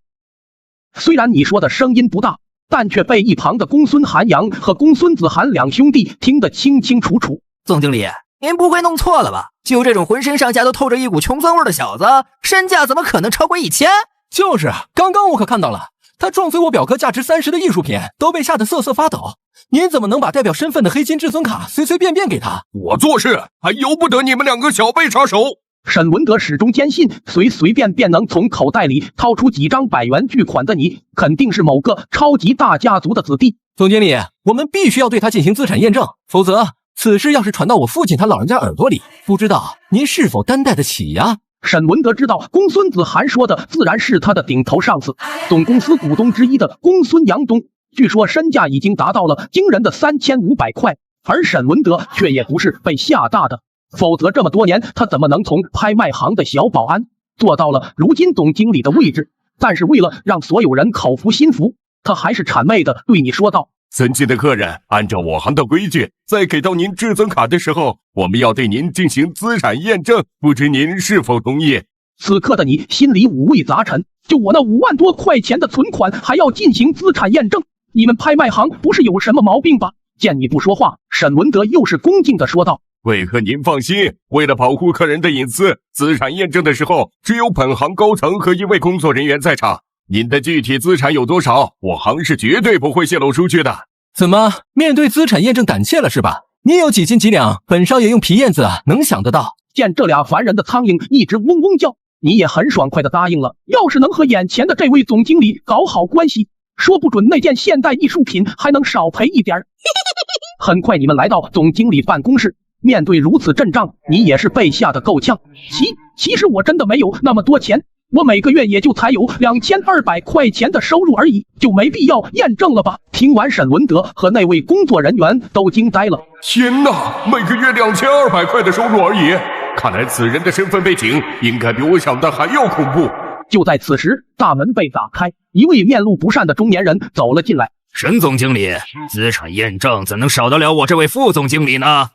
虽然你说的声音不大，但却被一旁的公孙涵阳和公孙子涵两兄弟听得清清楚楚。总经理，您不会弄错了吧？就这种浑身上下都透着一股穷酸味的小子，身价怎么可能超过1000？就是，刚刚我可看到了，他撞碎我表哥价值30的艺术品，都被吓得瑟瑟发抖。您怎么能把代表身份的黑金至尊卡随随便便给他？我做事还由不得你们2个小辈插手。沈文德始终坚信，随随便便能从口袋里掏出几张100元巨款的你，肯定是某个超级大家族的子弟。总经理，我们必须要对他进行资产验证，否则此事要是传到我父亲他老人家耳朵里，不知道您是否担待得起呀？沈文德知道公孙子涵说的自然是他的顶头上司，总公司股东之一的公孙阳东，据说身价已经达到了惊人的3500块，而沈文德却也不是被吓大的，否则这么多年他怎么能从拍卖行的小保安做到了如今总经理的位置？但是为了让所有人口服心服，他还是谄媚的对你说道：尊敬的客人，按照我行的规矩，在给到您至尊卡的时候，我们要对您进行资产验证，不知您是否同意？此刻的你心里五味杂陈，就我那5万多块钱的存款还要进行资产验证，你们拍卖行不是有什么毛病吧？见你不说话，沈文德又是恭敬的说道：贵客您放心，为了保护客人的隐私，资产验证的时候只有本行高层和1位工作人员在场，您的具体资产有多少，我行是绝对不会泄露出去的。怎么面对资产验证胆怯了是吧？你有几斤几两，本少爷用皮燕子能想得到。见这俩烦人的苍蝇一直嗡嗡叫，你也很爽快的答应了，要是能和眼前的这位总经理搞好关系，说不准那件现代艺术品还能少赔一点。很快你们来到总经理办公室，面对如此阵仗，你也是被吓得够呛。其实我真的没有那么多钱，我每个月也就才有2200块钱的收入而已，就没必要验证了吧？听完沈文德和那位工作人员都惊呆了。天哪，每个月2200块的收入而已，看来此人的身份背景应该比我想的还要恐怖。就在此时，大门被打开，一位面露不善的中年人走了进来。沈总经理，资产验证怎能少得了我这位副总经理呢？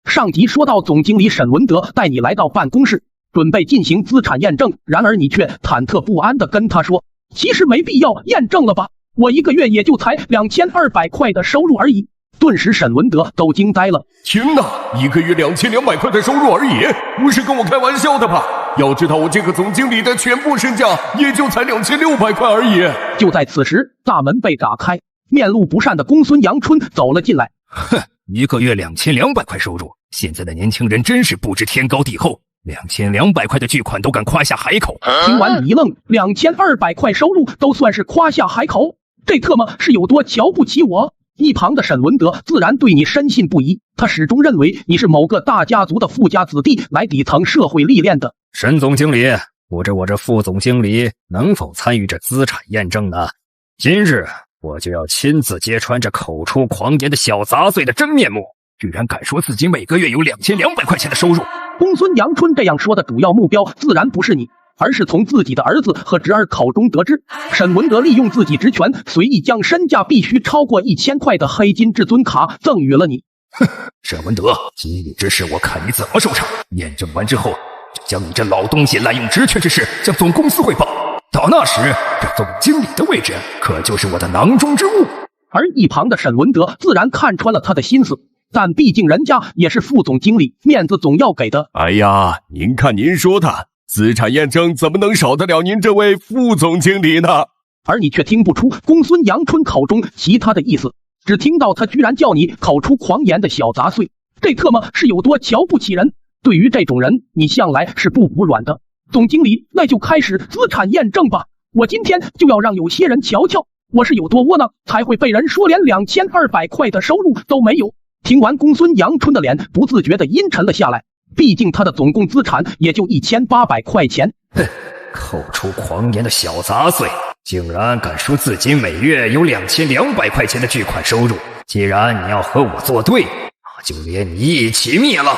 上集说到，总经理沈文德带你来到办公室，准备进行资产验证，然而你却忐忑不安地跟他说：其实没必要验证了吧，我一个月也就才2200块的收入而已。顿时沈文德都惊呆了。天哪，一个月2200块的收入而已，不是跟我开玩笑的吧？要知道我这个总经理的全部身价也就才2600块而已。就在此时，大门被打开，面露不善的公孙阳春走了进来。哼，一个月2200块收入，现在的年轻人真是不知天高地厚，2200块的巨款都敢夸下海口。听完你一愣，2200块收入都算是夸下海口？这特么是有多瞧不起我？一旁的沈文德自然对你深信不疑，他始终认为你是某个大家族的富家子弟来底层社会历练的。沈总经理，我这副总经理能否参与这资产验证呢？今日我就要亲自揭穿这口出狂言的小杂碎的真面目，居然敢说自己每个月有2200块钱的收入。公孙阳春这样说的主要目标自然不是你，而是从自己的儿子和侄儿口中得知，沈文德利用自己职权，随意将身价必须超过1000块的黑金至尊卡赠予了你。哼，沈文德，今日之事我看你怎么收场。验证完之后，就将你这老东西滥用职权之事向总公司汇报。到那时，这总经理的位置可就是我的囊中之物。而一旁的沈文德自然看穿了他的心思，但毕竟人家也是副总经理，面子总要给的。哎呀，您看您说的，资产验证怎么能少得了您这位副总经理呢？而你却听不出公孙阳春口中其他的意思，只听到他居然叫你口出狂言的小杂碎，这特么是有多瞧不起人？对于这种人，你向来是不服软的。总经理，那就开始资产验证吧，我今天就要让有些人瞧瞧我是有多窝囊，才会被人说连2200块的收入都没有。听完，公孙阳春的脸不自觉地阴沉了下来，毕竟他的总共资产也就1800块钱。哼，口出狂言的小杂碎，竟然敢说自己每月有2200块钱的巨款收入。既然你要和我作对，那就连你一起灭了。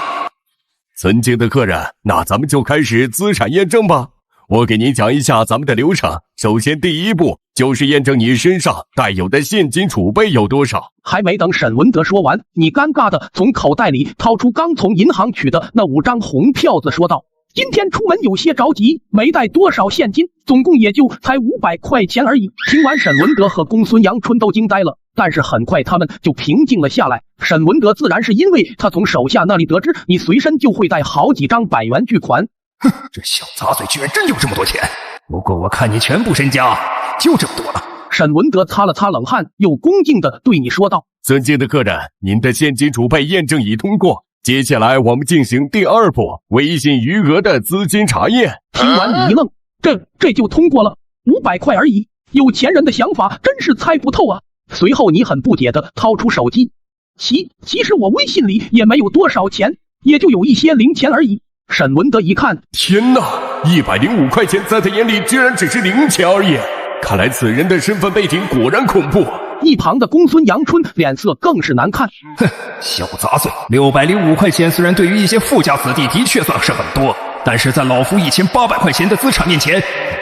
尊敬的客人，那咱们就开始资产验证吧。我给您讲一下咱们的流程。首先第一步就是验证你身上带有的现金储备有多少。还没等沈文德说完，你尴尬的从口袋里掏出刚从银行取的那5张红票子，说道：今天出门有些着急，没带多少现金，总共也就才500块钱而已。听完，沈文德和公孙阳春都惊呆了，但是很快他们就平静了下来。沈文德自然是因为他从手下那里得知你随身就会带好几张100元巨款，哼，这小杂碎居然真有这么多钱！不过我看你全部身家就这么多了。沈文德擦了擦冷汗，又恭敬地对你说道：“尊敬的客人，您的现金储备验证已通过。接下来我们进行第2步微信余额的资金查验。”听完你一愣，这就通过了？500块而已，有钱人的想法真是猜不透啊！随后你很不解地掏出手机，其实我微信里也没有多少钱，也就有一些零钱而已。沈文德一看，天哪，105块钱在他眼里居然只是零钱而已，看来此人的身份背景果然恐怖。一旁的公孙阳春脸色更是难看。哼，小杂碎，605块钱虽然对于一些富家子弟的确算是很多，但是在老夫1800块钱的资产面前，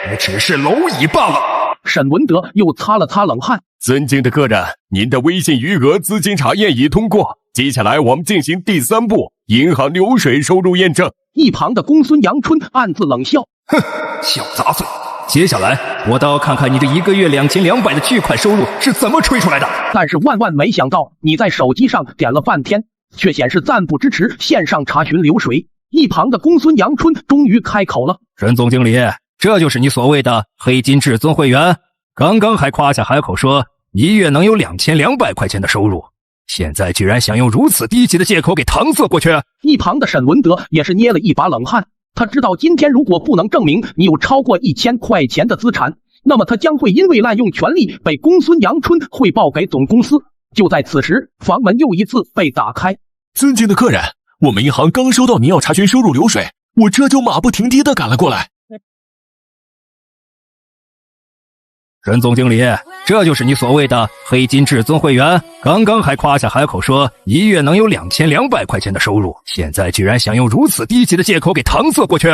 也只是蝼蚁罢了。沈文德又擦了擦冷汗。尊敬的客人，您的微信余额资金查验已通过，接下来我们进行第3步银行流水收入验证。一旁的公孙阳春暗自冷笑，哼，小杂碎，接下来我倒要看看你这1个月2200的巨款收入是怎么吹出来的。但是万万没想到，你在手机上点了半天，却显示暂不支持线上查询流水。一旁的公孙阳春终于开口了：“沈总经理，这就是你所谓的黑金至尊会员，刚刚还夸下海口说1月能有2200块钱的收入，现在居然想用如此低级的借口给搪塞过去。”一旁的沈文德也是捏了一把冷汗，他知道今天如果不能证明你有超过1000块钱的资产，那么他将会因为滥用权力被公孙阳春汇报给总公司。就在此时，房门又一次被打开。尊敬的客人，我们银行刚收到您要查询收入流水，我这就马不停蹄地赶了过来。沈总经理，这就是你所谓的黑金至尊会员，刚刚还夸下海口说1月能有2200块钱的收入，现在居然想用如此低级的借口给搪塞过去。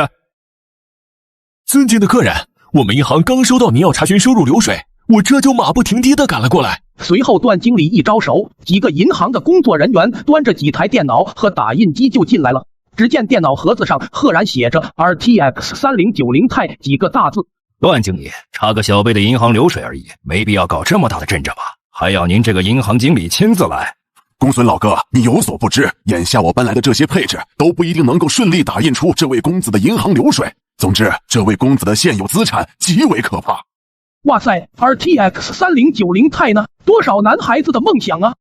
尊敬的客人，我们银行刚收到您要查询收入流水，我这就马不停蹄地赶了过来。随后段经理一招手，几个银行的工作人员端着几台电脑和打印机就进来了。只见电脑盒子上赫然写着 RTX 3090 钛几个大字。段经理，查个小辈的银行流水而已，没必要搞这么大的阵仗吧？还要您这个银行经理亲自来？公孙老哥，你有所不知，眼下我搬来的这些配置都不一定能够顺利打印出这位公子的银行流水。总之，这位公子的现有资产极为可怕。哇塞 ，RTX 3090 钛呢？多少男孩子的梦想啊！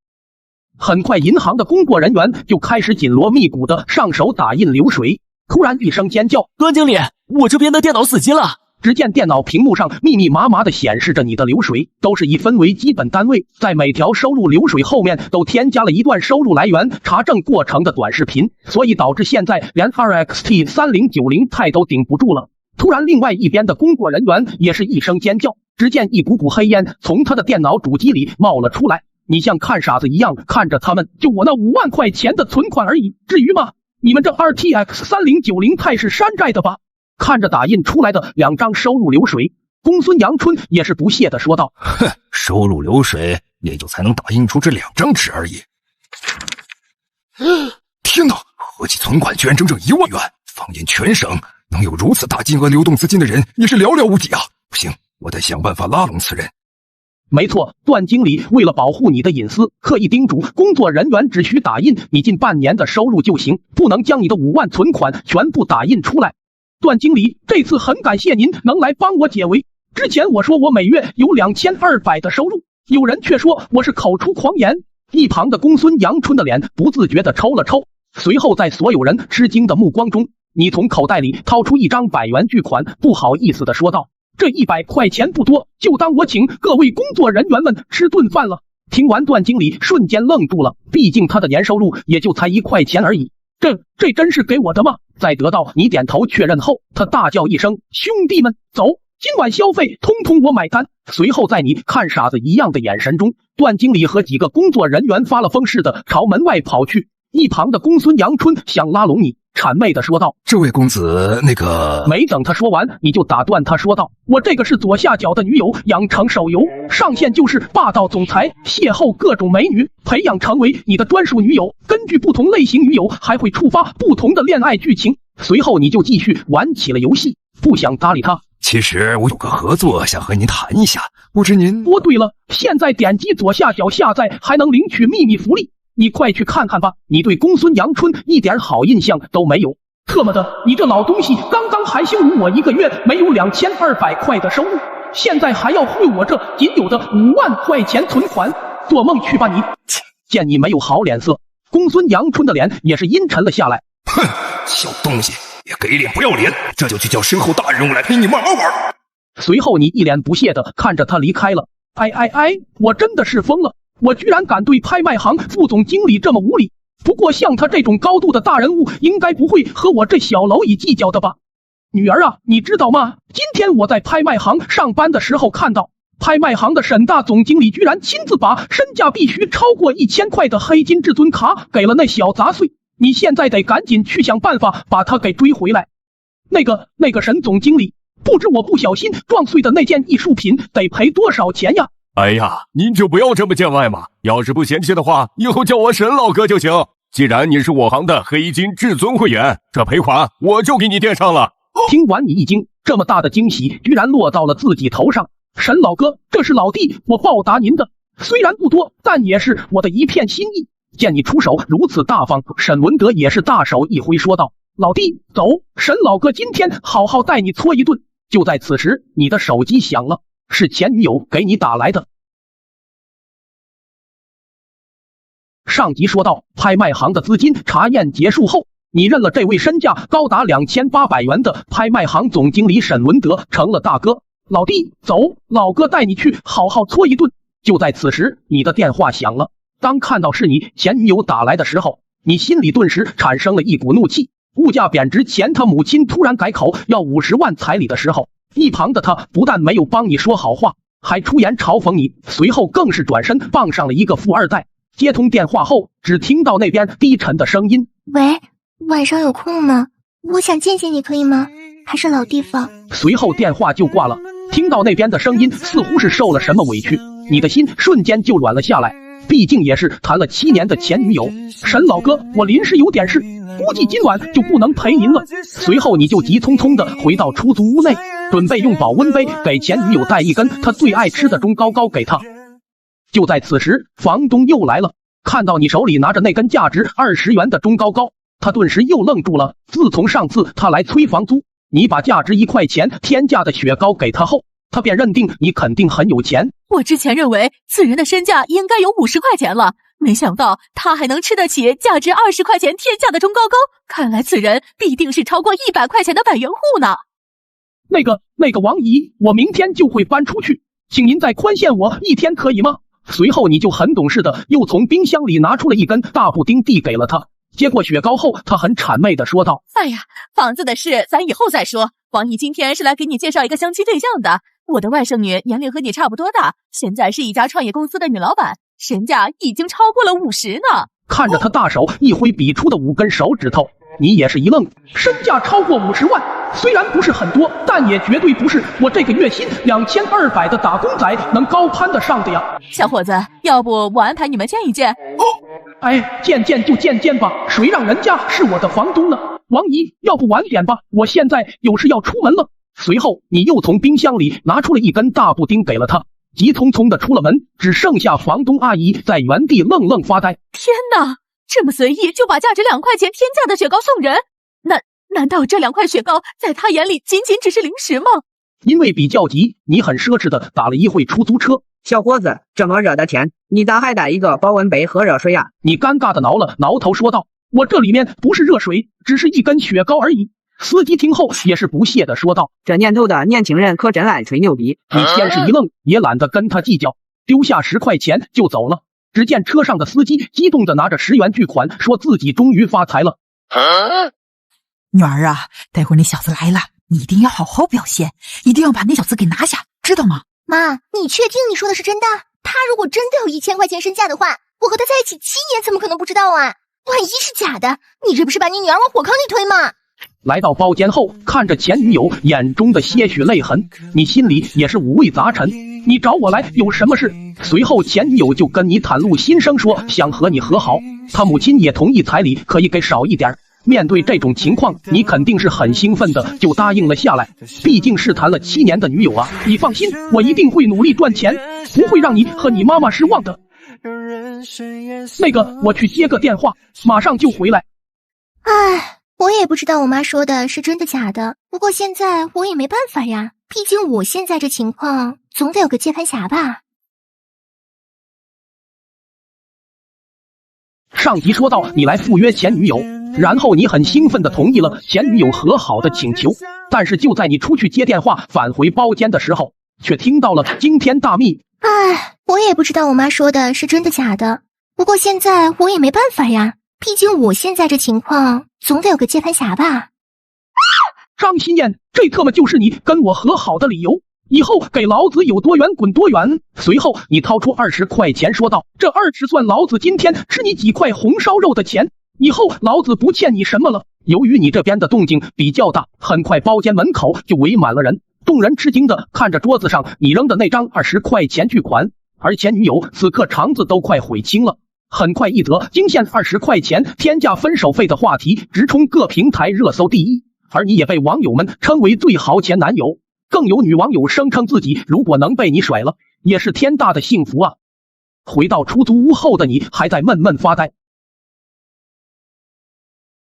很快，银行的工作人员就开始紧锣密鼓的上手打印流水。突然一声尖叫：“段经理，我这边的电脑死机了！”只见电脑屏幕上密密麻麻的显示着你的流水，都是以分为基本单位，在每条收入流水后面都添加了一段收入来源查证过程的短视频，所以导致现在连 RXT 3090 钛都顶不住了。突然，另外一边的工作人员也是一声尖叫，只见一股股黑烟从他的电脑主机里冒了出来。你像看傻子一样看着他们，就我那5万块钱的存款而已，至于吗？你们这 RTX 3090 钛是山寨的吧？看着打印出来的2张收入流水，公孙阳春也是不屑地说道：“哼，收入流水也就才能打印出这2张纸而已。天哪，合计存款居然整整1万元！放眼全省，能有如此大金额流动资金的人也是寥寥无几啊！不行，我得想办法拉拢此人。”没错，段经理为了保护你的隐私，刻意叮嘱工作人员只需打印你近半年的收入就行，不能将你的5万存款全部打印出来。段经理，这次很感谢您能来帮我解围。之前我说我每月有2200的收入，有人却说我是口出狂言。一旁的公孙阳春的脸不自觉地抽了抽，随后在所有人吃惊的目光中，你从口袋里掏出1张100元巨款，不好意思地说道：“这100块钱不多，就当我请各位工作人员们吃顿饭了。”听完，段经理瞬间愣住了，毕竟他的年收入也就才1块钱而已。这真是给我的吗？在得到你点头确认后，他大叫一声：“兄弟们，走！今晚消费通通我买单！”随后在你看傻子一样的眼神中，段经理和几个工作人员发了疯似的朝门外跑去。一旁的公孙阳春想拉拢你，谄媚的说道：“这位公子，那个……”没等他说完，你就打断他说道：“我这个是左下角的女友养成手游，上线就是霸道总裁，邂逅各种美女，培养成为你的专属女友。根据不同类型女友，还会触发不同的恋爱剧情。”随后你就继续玩起了游戏，不想搭理他。其实我有个合作想和您谈一下，不知您……哦，对了，现在点击左下角下载还能领取秘密福利。你快去看看吧，你对公孙阳春一点好印象都没有。特么的，你这老东西，刚刚还羞辱我1个月没有2200块的收入，现在还要贿我这仅有的5万块钱存款，做梦去吧你！见你没有好脸色，公孙阳春的脸也是阴沉了下来。哼，小东西，也给脸不要脸，这就去叫身后大人物来陪你慢慢玩。随后你一脸不屑地看着他离开了。我真的是疯了，我居然敢对拍卖行副总经理这么无礼。不过像他这种高度的大人物，应该不会和我这小蝼蚁计较的吧？女儿啊，你知道吗？今天我在拍卖行上班的时候看到，拍卖行的沈大总经理居然亲自把身价必须超过1000块的黑金至尊卡给了那小杂碎。你现在得赶紧去想办法把他给追回来。那个沈总经理，不知我不小心撞碎的那件艺术品得赔多少钱呀？哎呀，您就不要这么见外嘛！要是不嫌弃的话，以后叫我沈老哥就行。既然你是我行的黑金至尊会员，这赔款我就给你垫上了。听完你一惊，这么大的惊喜居然落到了自己头上。沈老哥，这是老弟我报答您的，虽然不多，但也是我的一片心意。见你出手如此大方，沈文德也是大手一挥说道：老弟，走，沈老哥今天好好带你搓一顿。就在此时，你的手机响了，是前女友给你打来的。上集说到，拍卖行的资金查验结束后，你认了这位身价高达2800元的拍卖行总经理沈文德成了大哥。老弟，走，老哥带你去好好搓一顿。就在此时，你的电话响了。当看到是你前女友打来的时候，你心里顿时产生了一股怒气。物价贬值前，他母亲突然改口要50万彩礼的时候，一旁的他不但没有帮你说好话，还出言嘲讽你，随后更是转身傍上了一个富二代。接通电话后，只听到那边低沉的声音：喂，晚上有空吗？我想见见你，可以吗？还是老地方？随后电话就挂了。听到那边的声音似乎是受了什么委屈，你的心瞬间就软了下来。毕竟也是谈了7年的前女友。沈老哥，我临时有点事，估计今晚就不能陪您了。随后你就急匆匆的回到出租屋内，准备用保温杯给前女友带一根她最爱吃的钟高高给她。就在此时，房东又来了，看到你手里拿着那根价值20元的钟高高，他顿时又愣住了。自从上次他来催房租，你把价值1块钱天价的雪糕给他后，他便认定你肯定很有钱。我之前认为此人的身价应该有50块钱了，没想到他还能吃得起价值20块钱天价的钟高高，看来此人必定是超过100块钱的百元户呢。那个王姨，我明天就会搬出去，请您再宽限我1天可以吗？随后你就很懂事的又从冰箱里拿出了一根大布丁递给了他。接过雪糕后，他很谄媚的说道：哎呀，房子的事咱以后再说，王姨今天是来给你介绍一个相亲对象的。我的外甥女年龄和你差不多大，现在是一家创业公司的女老板，身价已经超过了50呢。看着他大手一挥比出的5根手指头，你也是一愣，身价超过50万，虽然不是很多，但也绝对不是我这个月薪2200的打工仔能高攀得上的呀。小伙子，要不我安排你们见一见？哎，见就见吧，谁让人家是我的房东呢？王姨，要不晚点吧，我现在有事要出门了。随后你又从冰箱里拿出了一根大布丁给了他，急匆匆的出了门，只剩下房东阿姨在原地愣发呆。天哪，这么随意就把价值2块钱天价的雪糕送人，难道这2块雪糕在他眼里仅仅只是零食吗？因为比较急，你很奢侈的打了一会出租车。小伙子，这么热的天，你咋还带一个保温杯喝热水呀？你尴尬的挠了挠头说道：我这里面不是热水，只是一根雪糕而已。司机听后也是不屑的说道：这年头的年轻人可真爱吹牛逼。你先是一愣，也懒得跟他计较，丢下10块钱就走了。只见车上的司机激动的拿着10元巨款，说自己终于发财了。女儿啊，待会儿那小子来了，你一定要好好表现，一定要把那小子给拿下，知道吗？妈，你确定你说的是真的？他如果真的有1000块钱身价的话，我和他在一起7年，怎么可能不知道啊？万一是假的，你这不是把你女儿往火坑里推吗？来到包间后，看着前女友眼中的些许泪痕，你心里也是五味杂陈。你找我来有什么事？随后前女友就跟你袒露心声，说想和你和好，他母亲也同意彩礼可以给少一点。面对这种情况，你肯定是很兴奋的，就答应了下来。毕竟是谈了7年的女友啊，你放心，我一定会努力赚钱，不会让你和你妈妈失望的。那个，我去接个电话，马上就回来。唉，我也不知道我妈说的是真的假的，不过现在我也没办法呀，毕竟我现在这情况，总得有个接盘侠吧。上集说到你来赴约前女友，然后你很兴奋地同意了前女友和好的请求，但是就在你出去接电话返回包间的时候，却听到了惊天大秘。唉，我也不知道我妈说的是真的假的，不过现在我也没办法呀，毕竟我现在这情况，总得有个接盘侠吧。张心燕，这特么就是你跟我和好的理由，以后给老子有多远滚多远。随后你掏出20块钱说道，这20算老子今天吃你几块红烧肉的钱，以后老子不欠你什么了。由于你这边的动静比较大，很快包间门口就围满了人，众人吃惊的看着桌子上你扔的那张20块钱巨款，而前女友此刻肠子都快悔青了。很快一则惊现20块钱天价分手费的话题直冲各平台热搜第一，而你也被网友们称为最豪前男友，更有女网友声称自己如果能被你甩了，也是天大的幸福啊。回到出租屋后的你还在闷闷发呆。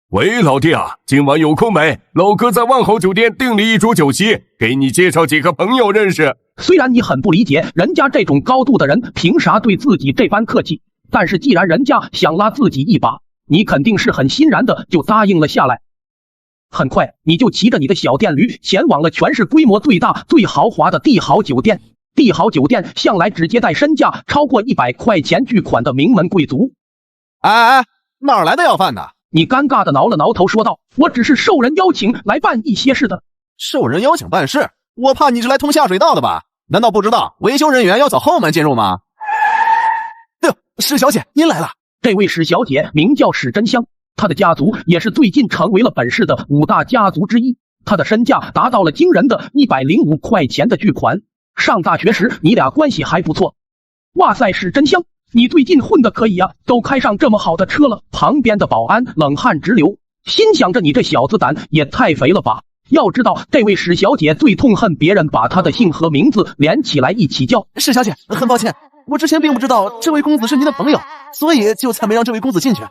喂，老弟啊，今晚有空没？老哥在万豪酒店订了一桌酒席，给你介绍几个朋友认识。虽然你很不理解人家这种高度的人凭啥对自己这般客气，但是既然人家想拉自己一把，你肯定是很欣然的就答应了下来。很快你就骑着你的小电驴前往了全市规模最大最豪华的帝豪酒店。帝豪酒店向来只接待身价超过100块钱巨款的名门贵族。哎，哪来的要饭的？你尴尬的挠了挠头说道，我只是受人邀请来办一些事的。受人邀请办事？我怕你是来通下水道的吧？难道不知道维修人员要走后门进入吗？哎呦，史小姐您来了。这位史小姐名叫史真香，她的家族也是最近成为了本市的5大家族之一，她的身价达到了惊人的105块钱的巨款。上大学时你俩关系还不错。哇塞，史真香，你最近混得可以啊，都开上这么好的车了。旁边的保安冷汗直流，心想着你这小子胆也太肥了吧。要知道这位史小姐最痛恨别人把她的姓和名字连起来一起叫。史小姐，很抱歉，我之前并不知道这位公子是您的朋友，所以就才没让这位公子进去。朋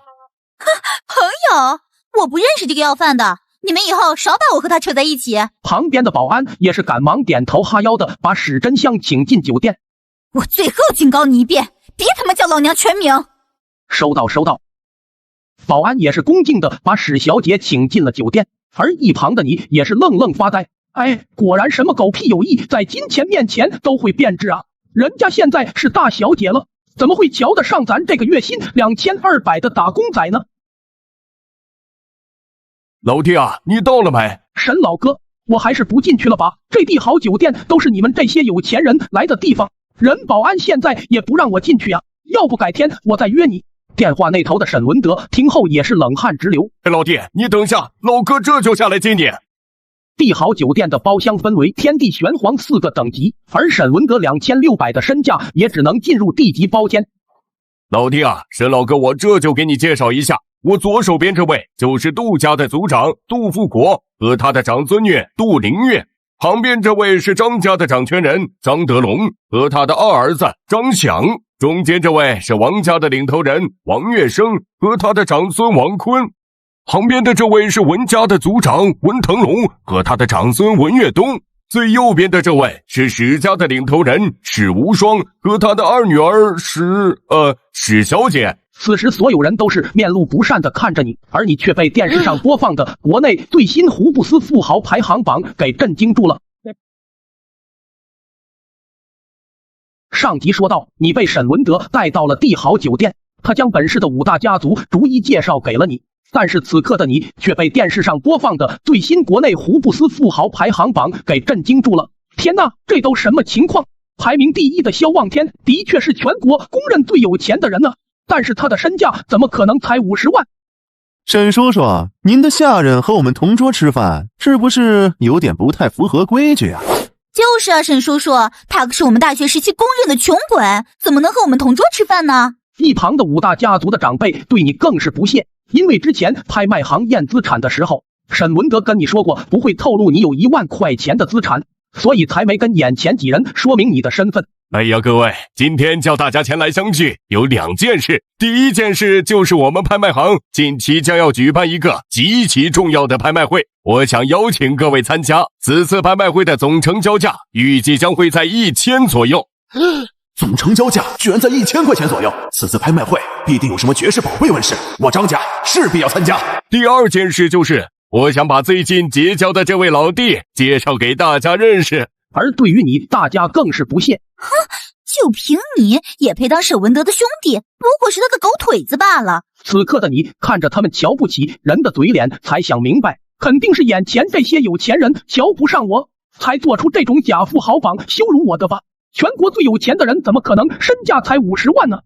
友？我不认识这个要饭的，你们以后少把我和他扯在一起。旁边的保安也是赶忙点头哈腰的把史真香请进酒店。我最后警告你一遍，别他妈叫老娘全名。收到收到。保安也是恭敬的把史小姐请进了酒店，而一旁的你也是愣愣发呆。哎，果然什么狗屁友谊在金钱面前都会变质啊，人家现在是大小姐了，怎么会瞧得上咱这个月薪2200的打工仔呢？老弟啊，你到了没？沈老哥，我还是不进去了吧，这帝豪酒店都是你们这些有钱人来的地方，人保安现在也不让我进去啊，要不改天我再约你。电话那头的沈文德听后也是冷汗直流。老弟，你等下，老哥这就下来接你。帝豪酒店的包厢分为天地玄黄4个等级，而沈文德2600的身价也只能进入地级包间。老弟啊，沈老哥，我这就给你介绍一下，我左手边这位就是杜家的族长杜富国和他的长孙女杜灵月，旁边这位是张家的掌权人张德龙和他的二儿子张响，中间这位是王家的领头人王月生和他的长孙王坤，旁边的这位是文家的族长文腾龙和他的长孙文月东，最右边的这位是史家的领头人史无双和他的二女儿史小姐。此时所有人都是面露不善的看着你，而你却被电视上播放的国内最新福布斯富豪排行榜给震惊住了。上集说到，你被沈文德带到了帝豪酒店，他将本市的5大家族逐一介绍给了你，但是此刻的你却被电视上播放的最新国内福布斯富豪排行榜给震惊住了。天哪，这都什么情况？排名第1的萧望天的确是全国公认最有钱的人呢，但是他的身价怎么可能才50万？沈叔叔，您的下人和我们同桌吃饭，是不是有点不太符合规矩啊？就是啊，沈叔叔，他可是我们大学时期公认的穷鬼，怎么能和我们同桌吃饭呢？一旁的5大家族的长辈对你更是不屑，因为之前拍卖行验资产的时候，沈文德跟你说过不会透露你有1万块钱的资产，所以才没跟眼前几人说明你的身份。哎呀，各位，今天叫大家前来相聚，有2件事。第一件事就是我们拍卖行近期将要举办一个极其重要的拍卖会，我想邀请各位参加。此次拍卖会的总成交价预计将会在1000左右。总成交价居然在1000块钱左右，此次拍卖会必定有什么绝世宝贝问世，我张家势必要参加。第二件事就是我想把最近结交的这位老弟介绍给大家认识。而对于你，大家更是不屑。哼，就凭你也配当沈文德的兄弟？不过是他的狗腿子罢了。此刻的你看着他们瞧不起人的嘴脸，才想明白，肯定是眼前这些有钱人瞧不上我，才做出这种假富豪榜羞辱我的吧。全国最有钱的人怎么可能身价才50万呢？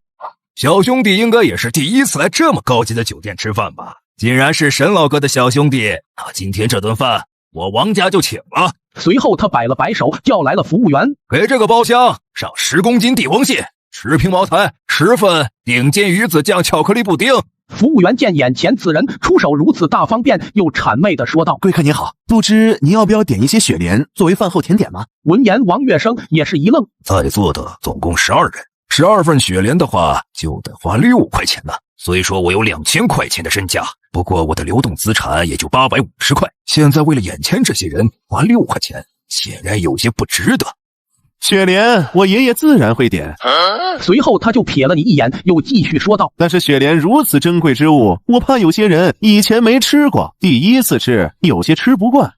小兄弟应该也是第一次来这么高级的酒店吃饭吧？既然是沈老哥的小兄弟，那今天这顿饭我王家就请了。随后他摆了摆手，叫来了服务员，给这个包厢上10公斤帝王蟹，10瓶茅台，10份顶尖鱼子酱巧克力布丁。服务员见眼前此人出手如此大方便，又谄媚地说道：贵客您好，不知您要不要点一些雪莲作为饭后甜点吗？闻言王月生也是一愣，在座的总共12人，12份雪莲的话就得花6块钱呢。虽说我有2000块钱的身价，不过我的流动资产也就850块，现在为了眼前这些人花6块钱，显然有些不值得。雪莲我爷爷自然会点。随后他就瞥了你一眼，又继续说道：但是雪莲如此珍贵之物，我怕有些人以前没吃过，第一次吃有些吃不惯。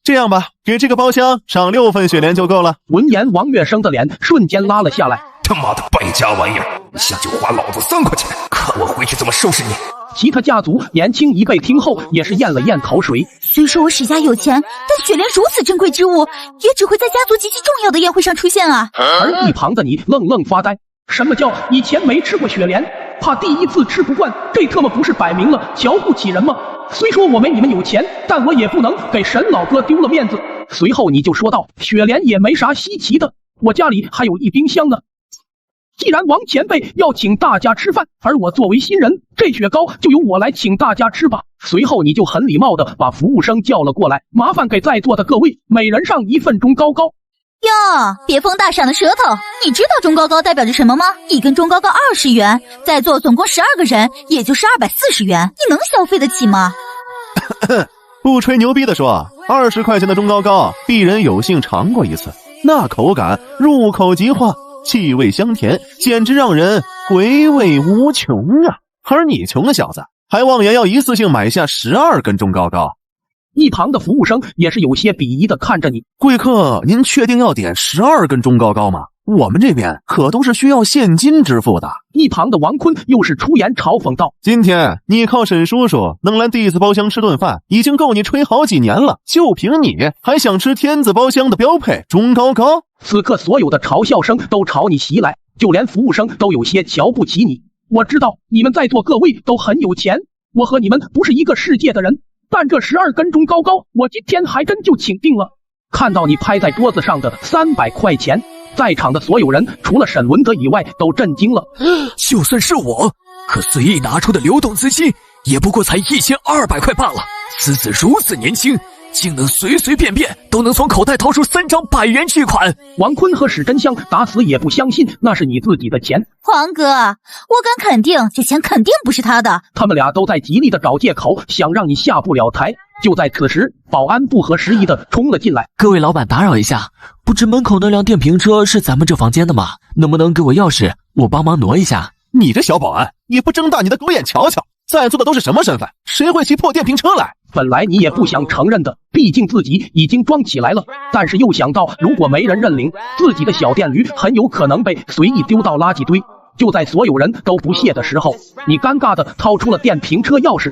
这样吧，给这个包厢上6份雪莲就够了。闻言王月生的脸瞬间拉了下来，他妈的败家玩意儿，一下就花老子3块钱，看我回去怎么收拾你。其他家族年轻一辈听后也是咽了咽口水。虽说我史家有钱，但雪莲如此珍贵之物，也只会在家族极其重要的宴会上出现啊。而一旁的你愣愣发呆，什么叫以前没吃过雪莲，怕第一次吃不惯，这特么不是摆明了瞧不起人吗？虽说我没你们有钱，但我也不能给沈老哥丢了面子。随后你就说道：雪莲也没啥稀奇的，我家里还有一冰箱呢。既然王前辈要请大家吃饭，而我作为新人，这雪糕就由我来请大家吃吧。随后你就很礼貌地把服务生叫了过来，麻烦给在座的各位每人上1份中高高。哟，别风大闪的舌头，你知道中高高代表着什么吗？一根中高高20元，在座总共12个人，也就是240元，你能消费得起吗？不吹牛逼的说，20块钱的中高高，鄙人有幸尝过一次，那口感入口即化，气味香甜，简直让人回味无穷啊！而你穷的小子，还妄言要一次性买下12根中高高。一旁的服务生也是有些鄙夷的看着你，贵客，您确定要点12根中高高吗？我们这边可都是需要现金支付的。一旁的王坤又是出言嘲讽道：今天你靠沈叔叔能来弟子包厢吃顿饭，已经够你吹好几年了，就凭你还想吃天子包厢的标配中高高？此刻所有的嘲笑声都朝你袭来，就连服务生都有些瞧不起你。我知道你们在座各位都很有钱，我和你们不是一个世界的人，但这12根中高高，我今天还真就请定了。看到你拍在桌子上的300块钱，在场的所有人除了沈文德以外都震惊了。就算是我，可随意拿出的流动资金也不过才1200块罢了。此子如此年轻，竟能随随便便都能从口袋掏出3张100元巨款。王坤和史真香打死也不相信那是你自己的钱。黄哥，我敢肯定，这钱肯定不是他的。他们俩都在极力的找借口，想让你下不了台。就在此时，保安不合时宜的冲了进来。各位老板，打扰一下，不知门口那辆电瓶车是咱们这房间的吗？能不能给我钥匙，我帮忙挪一下？你这小保安也不睁大你的狗眼瞧瞧，在座的都是什么身份？谁会骑破电瓶车来？本来你也不想承认的，毕竟自己已经装起来了，但是又想到如果没人认领，自己的小电驴很有可能被随意丢到垃圾堆。就在所有人都不屑的时候，你尴尬的掏出了电瓶车钥匙。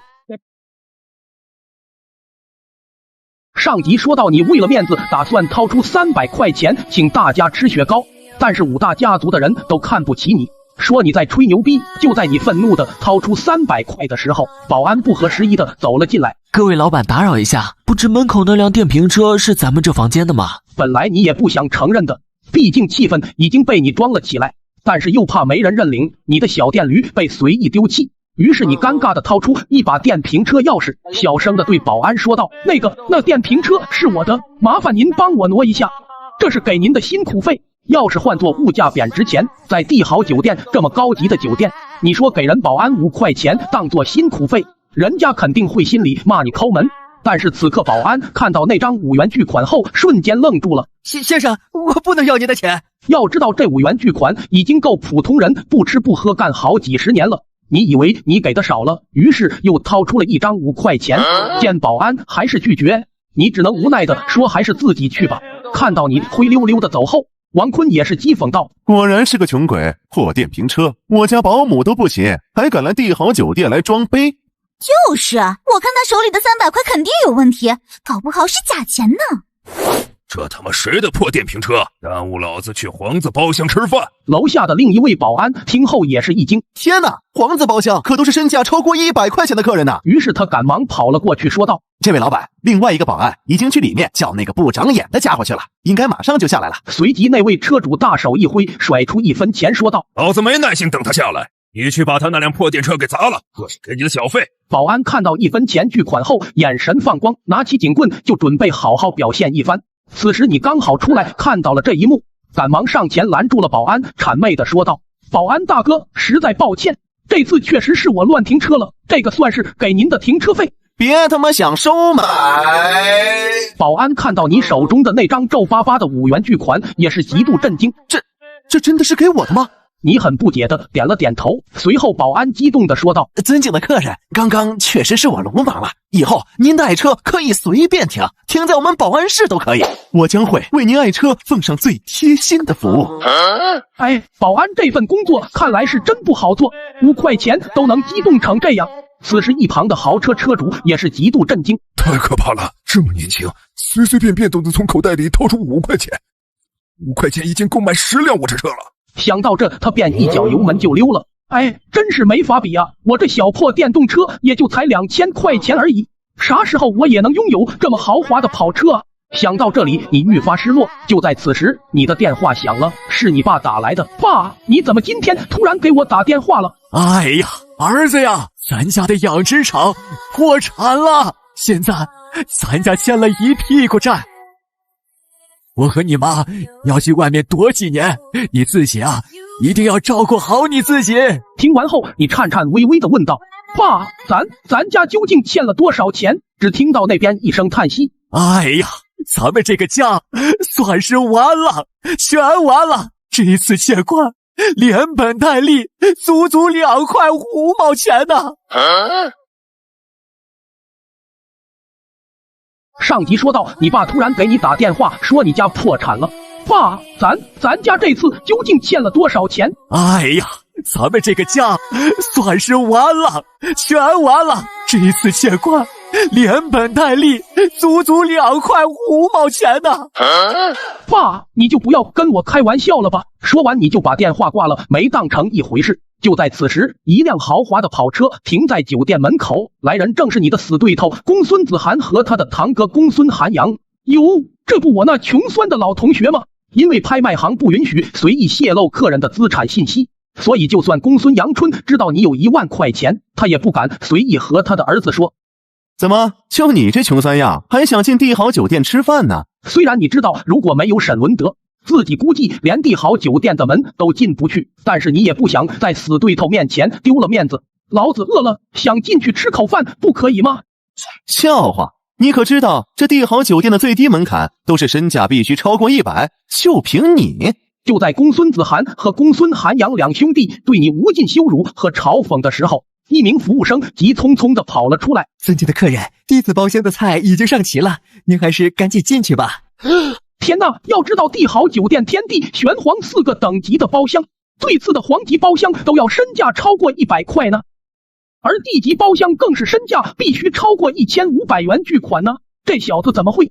上集说到你为了面子打算掏出300块钱请大家吃雪糕，但是5大家族的人都看不起你，说你在吹牛逼。就在你愤怒的掏出300块的时候，保安不合时宜的走了进来。各位老板，打扰一下，不知门口那辆电瓶车是咱们这房间的吗？本来你也不想承认的，毕竟气氛已经被你装了起来，但是又怕没人认领，你的小电驴被随意丢弃。于是你尴尬的掏出一把电瓶车钥匙，小声的对保安说道：那电瓶车是我的，麻烦您帮我挪一下，这是给您的辛苦费，要是换作物价贬值前，在帝豪酒店这么高级的酒店，你说给人保安5块钱当做辛苦费，人家肯定会心里骂你抠门。但是此刻保安看到那张5元巨款后，瞬间愣住了。先生，我不能要你的钱。要知道这5元巨款已经够普通人不吃不喝干好几十年了。你以为你给的少了，于是又掏出了一张5块钱。见保安还是拒绝，你只能无奈的说还是自己去吧。看到你灰溜溜的走后，王坤也是讥讽道：果然是个穷鬼，破电瓶车，我家保姆都不起，还敢来帝豪酒店来装杯。就是我看他手里的300块肯定有问题，搞不好是假钱呢。这他妈谁的破电瓶车，耽误老子去皇子包厢吃饭。楼下的另一位保安听后也是一惊，天哪，皇子包厢可都是身价超过100块钱的客人呢。于是他赶忙跑了过去说道：这位老板，另外一个保安已经去里面叫那个不长眼的家伙去了，应该马上就下来了。随即那位车主大手一挥，甩出1分钱说道：老子没耐心等他下来，你去把他那辆破电车给砸了，这是给你的小费。保安看到1分钱巨款后，眼神放光，拿起警棍就准备好好表现一番。此时你刚好出来看到了这一幕，赶忙上前拦住了保安，谄媚的说道：保安大哥，实在抱歉，这次确实是我乱停车了，这个算是给您的停车费。别他妈想收买！保安看到你手中的那张皱巴巴的5元巨款，也是极度震惊。这真的是给我的吗？你很不解的点了点头，随后保安激动的说道：尊敬的客人，刚刚确实是我鲁莽了，以后您的爱车可以随便停，停在我们保安室都可以，我将会为您爱车奉上最贴心的服务。哎，保安这份工作看来是真不好做，5块钱都能激动成这样。此时一旁的豪车车主也是极度震惊，太可怕了，这么年轻，随随便便都能从口袋里掏出5块钱，5块钱已经够买10辆我这车了。想到这，他便一脚油门就溜了。哎，真是没法比啊！我这小破电动车也就才2000块钱而已，啥时候我也能拥有这么豪华的跑车啊？想到这里，你愈发失落。就在此时，你的电话响了，是你爸打来的。爸，你怎么今天突然给我打电话了？哎呀，儿子呀，咱家的养殖场破产了，现在咱家欠了一屁股债。我和你妈要去外面躲几年，你自己啊，一定要照顾好你自己。听完后，你颤颤巍巍地问道：爸，咱家究竟欠了多少钱？只听到那边一声叹息：哎呀，咱们这个家算是完了，全完了。这一次欠款连本带利，足足2块5毛钱呢。上集说到，你爸突然给你打电话说你家破产了。爸，咱家这次究竟欠了多少钱？哎呀，咱们这个家算是完了，全完了。这一次欠款连本带利，足足2块5毛钱呢。爸，你就不要跟我开玩笑了吧。说完你就把电话挂了，没当成一回事。就在此时，一辆豪华的跑车停在酒店门口，来人正是你的死对头公孙子涵和他的堂哥公孙涵阳。哟，这不我那穷酸的老同学吗？因为拍卖行不允许随意泄露客人的资产信息，所以就算公孙阳春知道你有1万块钱，他也不敢随意和他的儿子说。怎么，就你这穷酸样，还想进帝豪酒店吃饭呢？虽然你知道如果没有沈文德，自己估计连帝豪酒店的门都进不去，但是你也不想在死对头面前丢了面子。老子饿了，想进去吃口饭，不可以吗？笑话，你可知道这帝豪酒店的最低门槛都是身价必须超过100，就凭你。就在公孙子涵和公孙涵阳两兄弟对你无尽羞辱和嘲讽的时候，一名服务生急匆匆地跑了出来。尊敬的客人，弟子包厢的菜已经上齐了，您还是赶紧进去吧。天哪，要知道帝豪酒店天地玄黄4个等级的包厢，最次的皇级包厢都要身价超过100块呢，而地级包厢更是身价必须超过1500元巨款呢。这小子怎么会？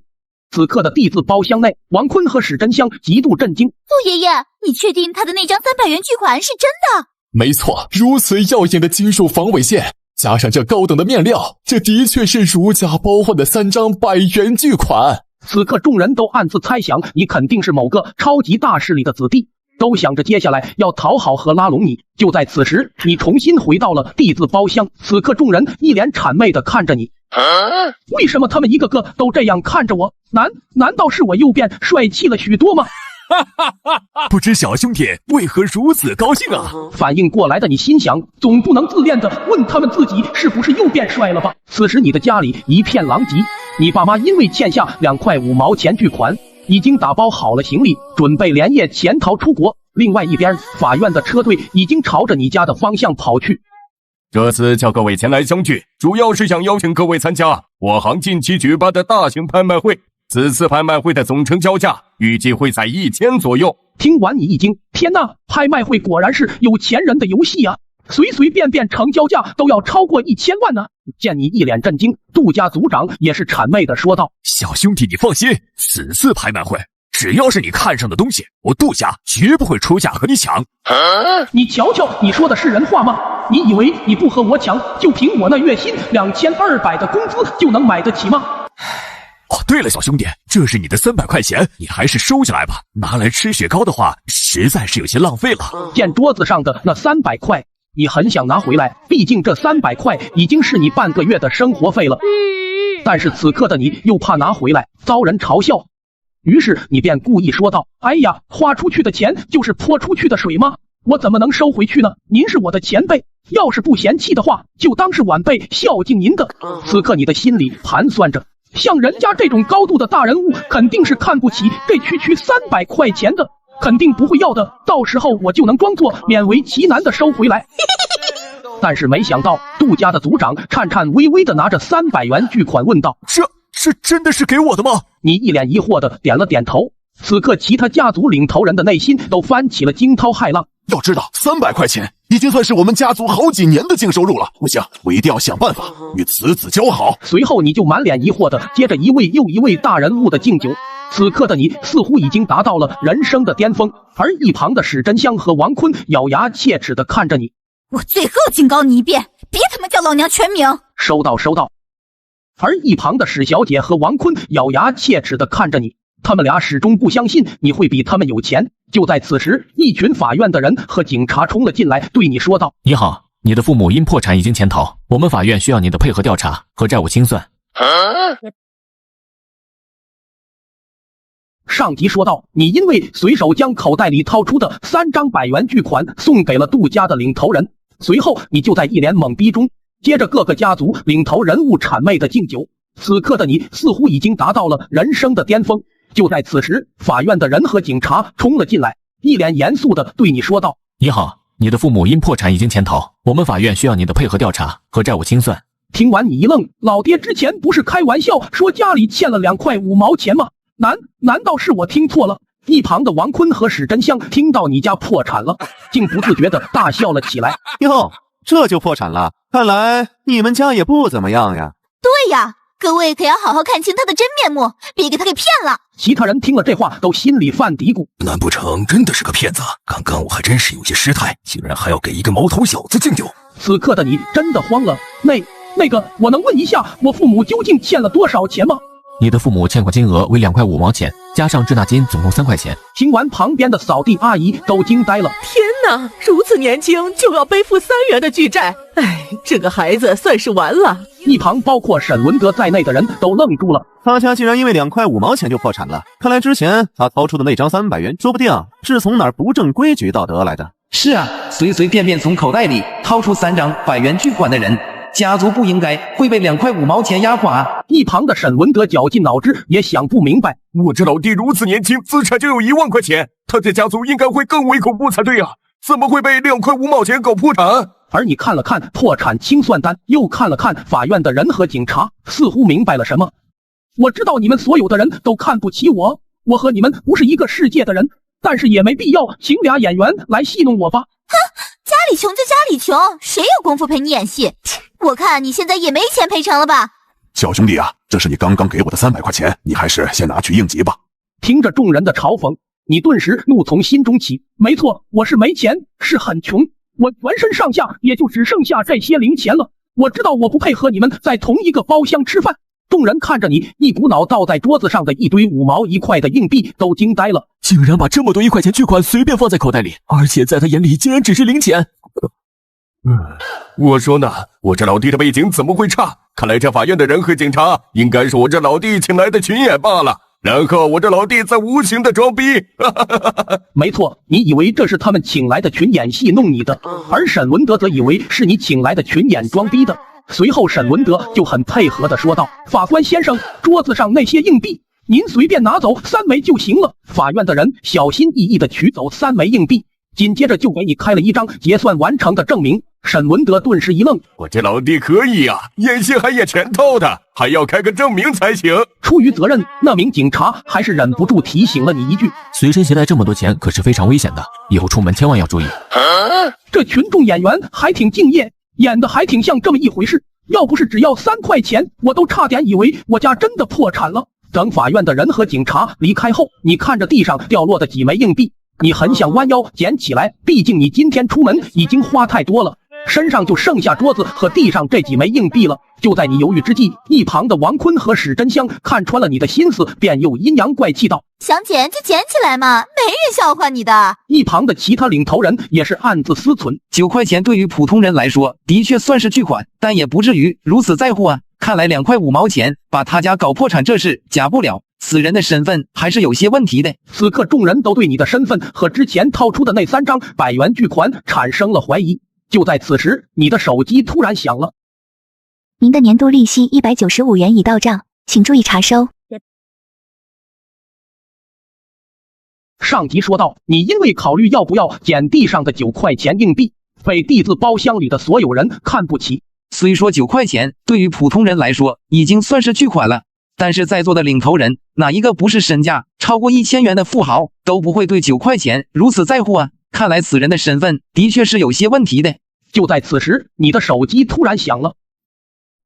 此刻的地字包厢内，王坤和史真香极度震惊。陆爷爷，你确定他的那张300元巨款是真的？没错，如此耀眼的金属防伪线，加上这高等的面料，这的确是如假包换的3张100元巨款。此刻众人都暗自猜想，你肯定是某个超级大势力的子弟，都想着接下来要讨好和拉拢你。就在此时，你重新回到了地字包厢。此刻众人一脸谄媚地看着你。为什么他们一个个都这样看着我？难道是我又变帅气了许多吗？不知小兄弟为何如此高兴啊？反应过来的你心想，总不能自恋的问他们自己是不是又变帅了吧？此时你的家里一片狼藉，你爸妈因为欠下2块5毛钱巨款，已经打包好了行李，准备连夜潜逃出国。另外一边，法院的车队已经朝着你家的方向跑去。这次叫各位前来相聚，主要是想邀请各位参加我行近期举办的大型拍卖会。此次拍卖会的总成交价预计会在1000左右。听完你一惊，天哪，拍卖会果然是有钱人的游戏啊！随随便便成交价都要超过1000万呢！见你一脸震惊，杜家族长也是谄媚的说道：“小兄弟，你放心，此次拍卖会，只要是你看上的东西，我杜家绝不会出价和你抢。”你瞧瞧，你说的是人话吗？你以为你不和我抢，就凭我那月薪2200的工资就能买得起吗？哦，对了，小兄弟，这是你的300块钱，你还是收下来吧。拿来吃雪糕的话，实在是有些浪费了。见桌子上的那300块，你很想拿回来，毕竟这300块已经是你半个月的生活费了。但是此刻的你又怕拿回来遭人嘲笑，于是你便故意说道：“哎呀，花出去的钱就是泼出去的水吗？我怎么能收回去呢？您是我的前辈，要是不嫌弃的话，就当是晚辈孝敬您的。”此刻你的心里盘算着，像人家这种高度的大人物，肯定是看不起这区300块钱的，肯定不会要的，到时候我就能装作勉为其难的收回来。但是没想到，杜家的族长颤颤巍巍的拿着300元巨款问道：“这真的是给我的吗？”你一脸疑惑的点了点头。此刻其他家族领头人的内心都翻起了惊涛骇浪。要知道，300块钱已经算是我们家族好几年的净收入了。不行，我一定要想办法与此子交好。随后你就满脸疑惑的接着一位又一位大人物的敬酒。此刻的你似乎已经达到了人生的巅峰，而一旁的史真香和王坤咬牙切齿的看着你。我最后警告你一遍，别他妈叫老娘全名。收到。而一旁的史小姐和王坤咬牙切齿的看着你，他们俩始终不相信你会比他们有钱。就在此时，一群法院的人和警察冲了进来，对你说道：“你好，你的父母因破产已经潜逃，我们法院需要你的配合调查和债务清算。”上级说道：“你因为随手将口袋里掏出的3张100元巨款送给了杜家的领头人。”随后你就在一脸懵逼中，接着各个家族领头人物谄媚的敬酒。此刻的你似乎已经达到了人生的巅峰。就在此时，法院的人和警察冲了进来，一脸严肃的对你说道：“你好，你的父母因破产已经潜逃，我们法院需要你的配合调查和债务清算。”听完你一愣，老爹之前不是开玩笑说家里欠了2块5毛钱吗？难道是我听错了？一旁的王坤和史真香听到你家破产了，竟不自觉的大笑了起来。哟，这就破产了？看来你们家也不怎么样呀。对呀，各位可要好好看清他的真面目，别给他给骗了。其他人听了这话都心里犯嘀咕，难不成真的是个骗子？刚刚我还真是有些失态，竟然还要给一个毛头小子敬酒。此刻的你真的慌了。那个，我能问一下我父母究竟欠了多少钱吗？你的父母欠款金额为2块5毛钱，加上滞纳金总共3块钱。听完，旁边的扫地阿姨都惊呆了。天哪，如此年轻就要背负3元的巨债，哎，这个孩子算是完了。一旁包括沈文德在内的人都愣住了。他家竟然因为2块5毛钱就破产了，看来之前他掏出的那张300元，说不定是从哪儿不正规矩道得来的。是啊，随随便便从口袋里掏出3张100元巨款的人，家族不应该会被2块5毛钱压垮。一旁的沈文德绞尽脑汁也想不明白，我这老弟如此年轻，资产就有1万块钱，他的家族应该会更为恐怖才对啊，怎么会被2块5毛钱搞破产？而你看了看破产清算单，又看了看法院的人和警察，似乎明白了什么。我知道你们所有的人都看不起我，我和你们不是一个世界的人，但是也没必要请俩演员来戏弄我吧。哼，家里穷就家里穷，谁有功夫陪你演戏？我看你现在也没钱赔偿了吧。小兄弟啊，这是你刚刚给我的300块钱，你还是先拿去应急吧。听着众人的嘲讽，你顿时怒从心中起。没错，我是没钱，是很穷，我全身上下也就只剩下这些零钱了。我知道我不配和你们在同一个包厢吃饭。众人看着你一股脑倒在桌子上的一堆5毛1块的硬币都惊呆了，竟然把这么多1块钱巨款随便放在口袋里，而且在他眼里竟然只是零钱。我说呢，我这老弟的背景怎么会差？看来这法院的人和警察应该是我这老弟请来的群演罢了。然后我这老弟在无情的装逼。没错，你以为这是他们请来的群演戏弄你的，而沈文德则以为是你请来的群演装逼的。随后沈文德就很配合的说道：法官先生，桌子上那些硬币您随便拿走3枚就行了。法院的人小心翼翼的取走3枚硬币，紧接着就给你开了一张结算完成的证明。沈文德顿时一愣，我这老弟可以啊，演戏还演全套的，还要开个证明才行。出于责任，那名警察还是忍不住提醒了你一句：随身携带这么多钱可是非常危险的，以后出门千万要注意。这群众演员还挺敬业，演的还挺像这么一回事，要不是只要3块钱，我都差点以为我家真的破产了。等法院的人和警察离开后，你看着地上掉落的几枚硬币，你很想弯腰捡起来，毕竟你今天出门已经花太多了，身上就剩下桌子和地上这几枚硬币了。就在你犹豫之际，一旁的王坤和史真香看穿了你的心思，便又阴阳怪气道：想捡就捡起来嘛，没人笑话你的。一旁的其他领头人也是暗自思忖，9块钱对于普通人来说的确算是巨款，但也不至于如此在乎啊。看来2块5毛钱把他家搞破产这事假不了，此人的身份还是有些问题的。此刻众人都对你的身份和之前掏出的那3张100元巨款产生了怀疑。就在此时，你的手机突然响了。您的年度利息195元已到账，请注意查收。上集说到，你因为考虑要不要捡地上的9块钱硬币，被地字包厢里的所有人看不起。虽说9块钱对于普通人来说已经算是巨款了，但是在座的领头人哪一个不是身价超过1000元的富豪，都不会对9块钱如此在乎啊。看来此人的身份的确是有些问题的。就在此时，你的手机突然响了。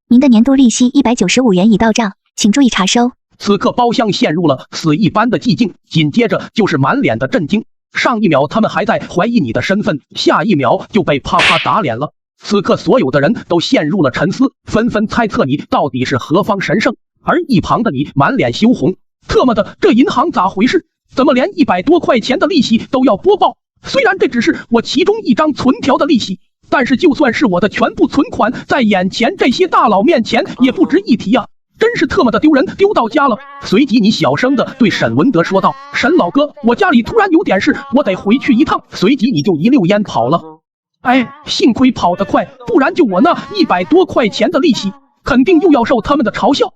您的年度利息195元已到账，请注意查收。此刻包厢陷入了死一般的寂静，紧接着就是满脸的震惊。上一秒他们还在怀疑你的身份，下一秒就被啪啪打脸了。此刻所有的人都陷入了沉思，纷纷猜测你到底是何方神圣。而一旁的你满脸羞红，特么的，这银行咋回事？怎么连100多块钱的利息都要播报？虽然这只是我其中一张存条的利息，但是就算是我的全部存款，在眼前这些大佬面前也不值一提啊！真是特么的丢人，丢到家了。随即你小声的对沈文德说道：沈老哥，我家里突然有点事，我得回去一趟。随即你就一溜烟跑了。哎，幸亏跑得快，不然就我那100多块钱的利息，肯定又要受他们的嘲笑。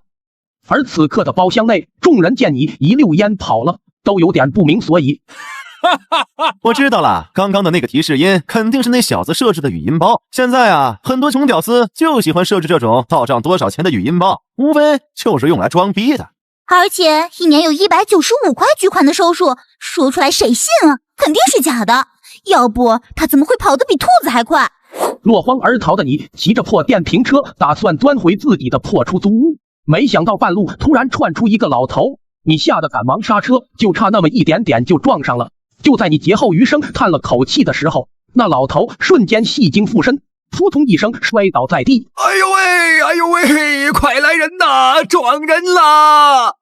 而此刻的包厢内，众人见你一溜烟跑了，都有点不明所以。我知道了，刚刚的那个提示音肯定是那小子设置的语音包。现在啊，很多穷屌丝就喜欢设置这种到账多少钱的语音包，无非就是用来装逼的。而且一年有195块巨款的收入，说出来谁信啊？肯定是假的，要不他怎么会跑得比兔子还快？落荒而逃的你骑着破电瓶车，打算钻回自己的破出租屋，没想到半路突然窜出一个老头，你吓得赶忙刹车，就差那么一点点就撞上了。就在你劫后余生叹了口气的时候，那老头瞬间戏精附身，扑通一声摔倒在地。哎呦喂，哎呦喂，快来人呐，撞人啦！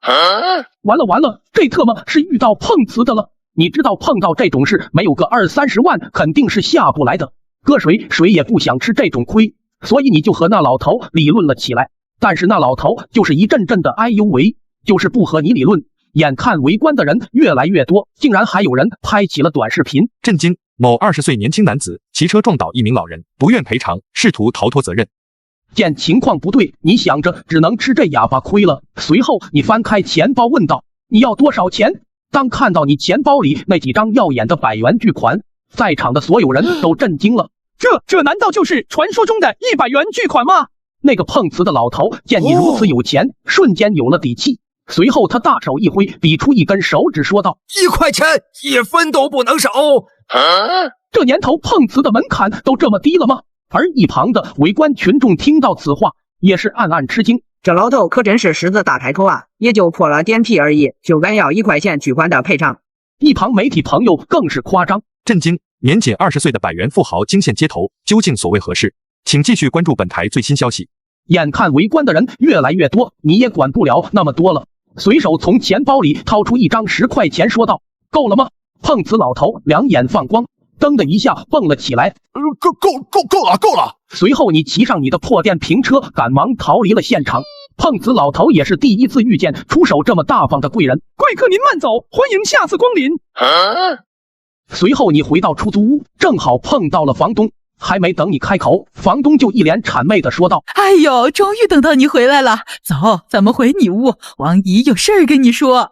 完了完了，这特么是遇到碰瓷的了。你知道碰到这种事没有个20-30万肯定是下不来的，搁谁也不想吃这种亏，所以你就和那老头理论了起来。但是那老头就是一阵阵的哎呦喂，就是不和你理论。眼看围观的人越来越多，竟然还有人拍起了短视频。震惊！某20岁年轻男子骑车撞倒一名老人，不愿赔偿，试图逃脱责任。见情况不对，你想着只能吃这哑巴亏了。随后你翻开钱包问道：你要多少钱？当看到你钱包里那几张耀眼的100元巨款，在场的所有人都震惊了。这难道就是传说中的100元巨款吗？那个碰瓷的老头见你如此有钱，瞬间有了底气。随后他大手一挥，比出一根手指说道：1块钱1分都不能少。这年头碰瓷的门槛都这么低了吗？而一旁的围观群众听到此话，也是暗暗吃惊。这老头可真是狮子大开口啊，也就破了点屁而已，就敢要1块钱巨款的赔偿。一旁媒体朋友更是夸张。震惊！年仅20岁的100元富豪惊现街头，究竟所谓何事？请继续关注本台最新消息。眼看围观的人越来越多，你也管不了那么多了，随手从钱包里掏出一张10块钱说道：够了吗？碰瓷老头两眼放光，噔的一下蹦了起来。够了！随后你骑上你的破电瓶车，赶忙逃离了现场。碰瓷老头也是第一次遇见出手这么大方的贵人。贵客您慢走，欢迎下次光临。随后你回到出租屋，正好碰到了房东。还没等你开口，房东就一脸谄媚的说道：哎呦，终于等到你回来了，走，咱们回你屋，王姨有事儿跟你说。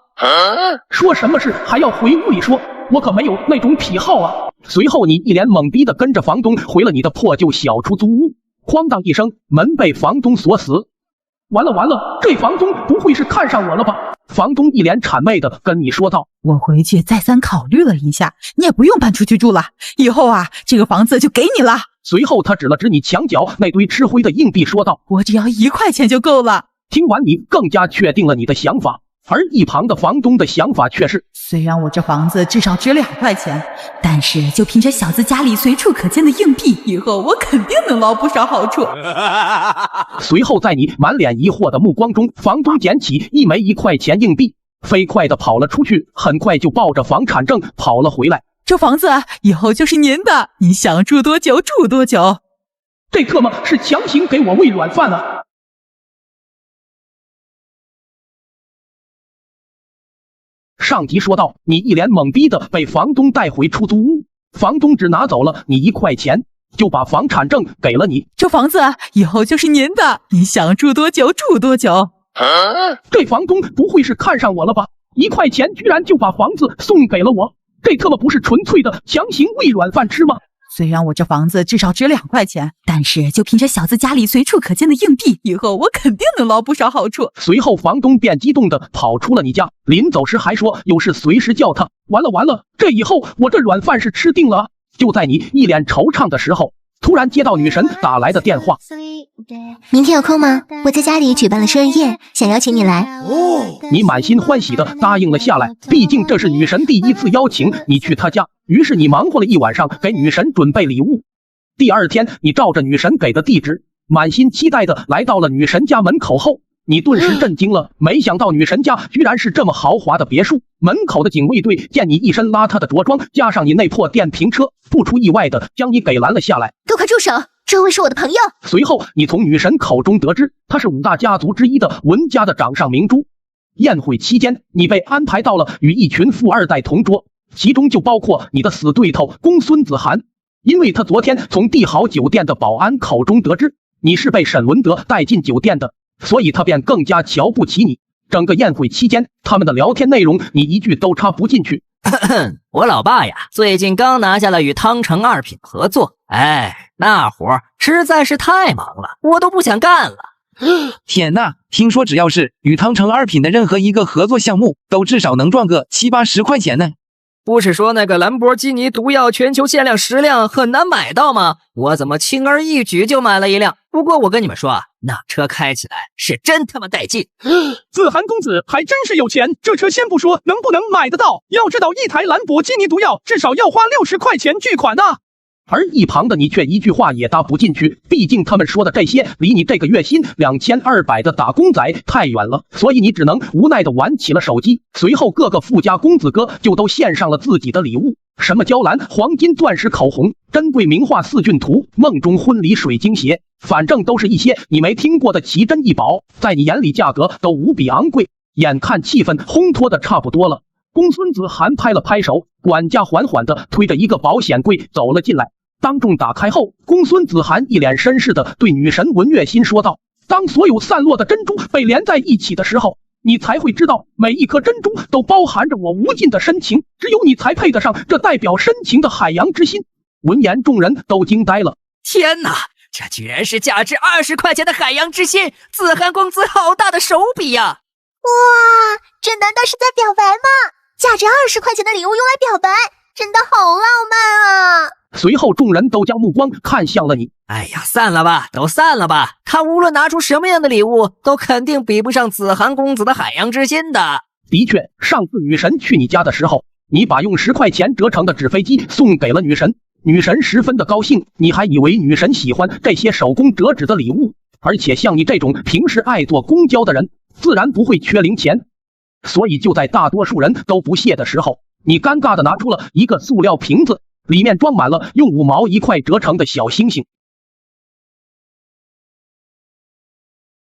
说什么事还要回屋里说？我可没有那种癖好啊！随后你一脸懵逼的跟着房东回了你的破旧小出租屋，哐当一声，门被房东锁死。完了完了，这房东不会是看上我了吧？房东一脸谄媚的跟你说道：我回去再三考虑了一下，你也不用搬出去住了，以后啊，这个房子就给你了。随后他指了指你墙角那堆吃灰的硬币说道：我只要1块钱就够了。听完你更加确定了你的想法，而一旁的房东的想法却是：虽然我这房子至少值2块钱，但是就凭着小子家里随处可见的硬币，以后我肯定能捞不少好处。随后在你满脸疑惑的目光中，房东捡起一枚1块钱硬币，飞快的跑了出去，很快就抱着房产证跑了回来。这房子以后就是您的，您想住多久住多久。这特么是强行给我喂软饭啊！上集说到，你一脸懵逼的被房东带回出租屋，房东只拿走了你1块钱，就把房产证给了你。这房子以后就是您的，您想住多久住多久。这房东不会是看上我了吧？1块钱居然就把房子送给了我，这特么不是纯粹的强行喂软饭吃吗？虽然我这房子至少值2块钱，但是就凭着小子家里随处可见的硬币，以后我肯定能捞不少好处。随后房东便激动的跑出了你家，临走时还说有事随时叫他。完了完了，这以后我这软饭是吃定了啊！就在你一脸惆怅的时候，突然接到女神打来的电话。明天有空吗？我在家里举办了生日宴，想邀请你来。你满心欢喜的答应了下来，毕竟这是女神第一次邀请你去她家。于是你忙活了一晚上，给女神准备礼物。第二天，你照着女神给的地址，满心期待的来到了女神家门口后，你顿时震惊了，没想到女神家居然是这么豪华的别墅。门口的警卫队见你一身邋遢的着装，加上你那破电瓶车，不出意外的将你给拦了下来。都快住手！这位是我的朋友。随后，你从女神口中得知，她是5大家族之一的文家的掌上明珠。宴会期间，你被安排到了与一群富二代同桌，其中就包括你的死对头公孙子涵。因为他昨天从帝豪酒店的保安口中得知你是被沈文德带进酒店的，所以他便更加瞧不起你。整个宴会期间，他们的聊天内容你一句都插不进去。我老爸呀，最近刚拿下了与汤臣二品合作，那活实在是太忙了，我都不想干了。天哪，听说只要是与汤臣二品的任何一个合作项目，都至少能赚个70-80块钱呢。不是说那个兰博基尼毒药全球限量10辆很难买到吗？我怎么轻而易举就买了1辆？不过我跟你们说啊，那车开起来是真他妈带劲。子涵公子还真是有钱，这车先不说能不能买得到，要知道一台兰博基尼毒药至少要花60块钱巨款啊。而一旁的你却一句话也搭不进去，毕竟他们说的这些离你这个月薪2200的打工仔太远了，所以你只能无奈的玩起了手机。随后各个富家公子哥就都献上了自己的礼物，什么娇兰、黄金、钻石口红、珍贵名画4骏图、梦中婚礼水晶鞋，反正都是一些你没听过的奇珍异宝，在你眼里价格都无比昂贵。眼看气氛烘托的差不多了，公孙子涵拍了拍手，管家缓缓的推着一个保险柜走了进来。当众打开后，公孙子涵一脸绅士的对女神文月心说道：当所有散落的珍珠被连在一起的时候，你才会知道每一颗珍珠都包含着我无尽的深情，只有你才配得上这代表深情的海洋之心。闻言众人都惊呆了。天哪，这居然是价值20块钱的海洋之心，子涵公子好大的手笔呀！哇，这难道是在表白吗？价值20块钱的礼物用来表白，真的好浪漫啊！随后众人都将目光看向了你。哎呀，散了吧，都散了吧，他无论拿出什么样的礼物，都肯定比不上子涵公子的海洋之心的。的确，上次女神去你家的时候，你把用10块钱折成的纸飞机送给了女神，女神十分的高兴，你还以为女神喜欢这些手工折纸的礼物，而且像你这种平时爱坐公交的人，自然不会缺零钱。所以就在大多数人都不屑的时候，你尴尬的拿出了一个塑料瓶子，里面装满了用5毛1块折成的小星星。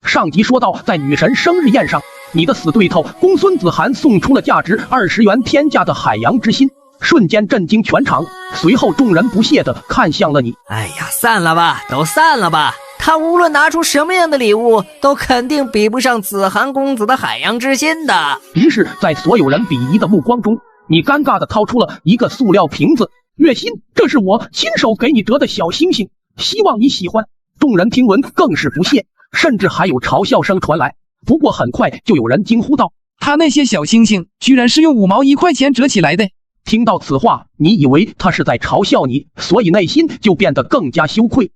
上集说到，在女神生日宴上，你的死对头公孙子涵送出了价值20元天价的海洋之心，瞬间震惊全场。随后众人不屑地看向了你。哎呀，散了吧，都散了吧。他无论拿出什么样的礼物，都肯定比不上子涵公子的海洋之心的。于是，在所有人鄙夷的目光中，你尴尬地掏出了一个塑料瓶子。月心，这是我亲手给你折的小星星，希望你喜欢。众人听闻更是不屑，甚至还有嘲笑声传来。不过很快就有人惊呼道：“他那些小星星居然是用5毛1块钱折起来的！”听到此话，你以为他是在嘲笑你，所以内心就变得更加羞愧。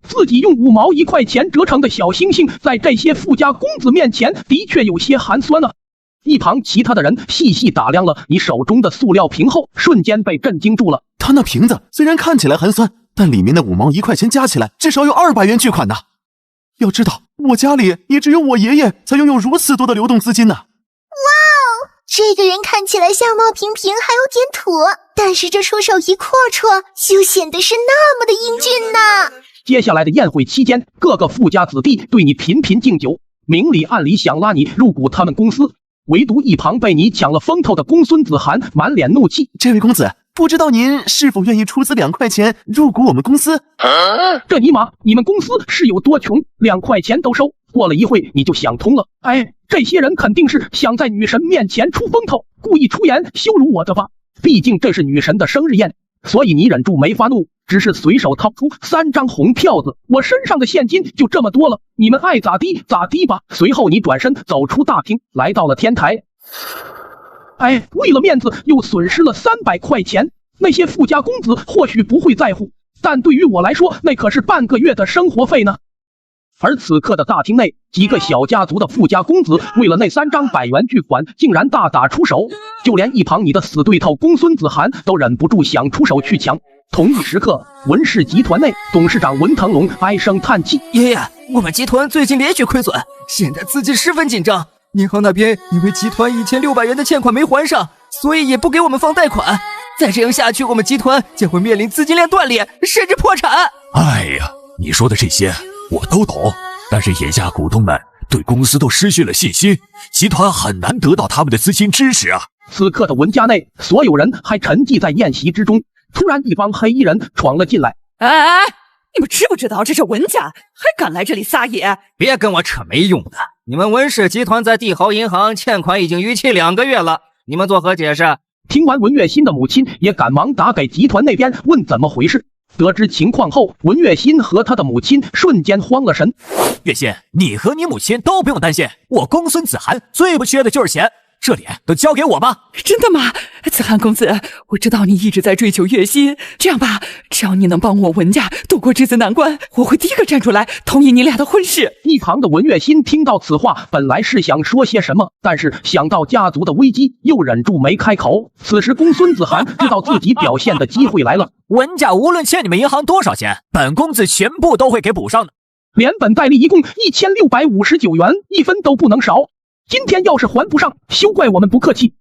自己用5毛1块钱折成的小星星，在这些富家公子面前的确有些寒酸啊。一旁其他的人细细打量了你手中的塑料瓶后，瞬间被震惊住了。他那瓶子虽然看起来寒酸，但里面的5毛1块钱加起来至少有200元巨款呢。要知道，我家里也只有我爷爷才拥有如此多的流动资金呢。哇哦，这个人看起来相貌平平，还有点土，但是这出手一阔绰，就显得是那么的英俊呢。接下来的宴会期间，各个富家子弟对你频频敬酒，明里暗里想拉你入股他们公司。唯独一旁被你抢了风头的公孙子涵满脸怒气。这位公子，不知道您是否愿意出资2块钱入股我们公司？这尼玛，你们公司是有多穷，2块钱都收？过了一会你就想通了。这些人肯定是想在女神面前出风头，故意出言羞辱我的吧？毕竟这是女神的生日宴，所以你忍住没发怒，只是随手掏出3张红票子。我身上的现金就这么多了，你们爱咋地咋地吧。随后你转身走出大厅，来到了天台。为了面子又损失了300块钱，那些富家公子或许不会在乎，但对于我来说，那可是半个月的生活费呢。而此刻的大厅内，几个小家族的富家公子为了那3张100元巨款，竟然大打出手，就连一旁你的死对头公孙子涵都忍不住想出手去抢。同一时刻，文氏集团内，董事长文腾龙唉声叹气：“爷爷，我们集团最近连续亏损，现在资金十分紧张。银行那边因为集团1600元的欠款没还上，所以也不给我们放贷款。再这样下去，我们集团将会面临资金链断裂，甚至破产。”哎呀，你说的这些我都懂，但是眼下股东们对公司都失去了信心，集团很难得到他们的资金支持啊。此刻的文家内，所有人还沉寂在宴席之中。突然一帮黑衣人闯了进来。你们知不知道这是文家，还敢来这里撒野？别跟我扯没用的，你们文氏集团在帝豪银行欠款已经逾期2个月了，你们作何解释？听完文月心的母亲也赶忙打给集团那边问怎么回事。得知情况后，文月心和他的母亲瞬间慌了神。月心，你和你母亲都不用担心，我公孙子涵最不缺的就是钱，这脸都交给我吧。真的吗？子涵公子，我知道你一直在追求月心，这样吧，只要你能帮我文家度过这次难关，我会第一个站出来同意你俩的婚事。一旁的文月心听到此话，本来是想说些什么，但是想到家族的危机，又忍住没开口。此时公孙子涵知道自己表现的机会来了。文家无论欠你们银行多少钱，本公子全部都会给补上的。连本带利一共1659元，1分都不能少。今天要是还不上，休怪我们不客气。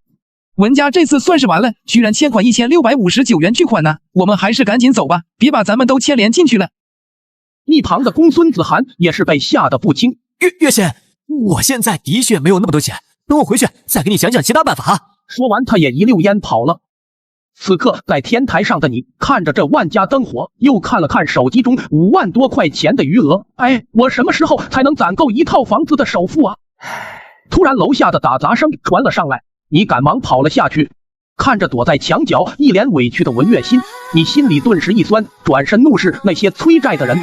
文家这次算是完了，居然欠款1659元巨款呢！我们还是赶紧走吧，别把咱们都牵连进去了。一旁的公孙子涵也是被吓得不轻。月仙，我现在的确没有那么多钱，等我回去再给你想想其他办法。说完，他也一溜烟跑了。此刻在天台上的你，看着这万家灯火，又看了看手机中5万多块钱的余额。我什么时候才能攒够一套房子的首付啊？突然楼下的打杂声传了上来，你赶忙跑了下去，看着躲在墙角一脸委屈的文月心，你心里顿时一酸，转身怒视那些催债的人。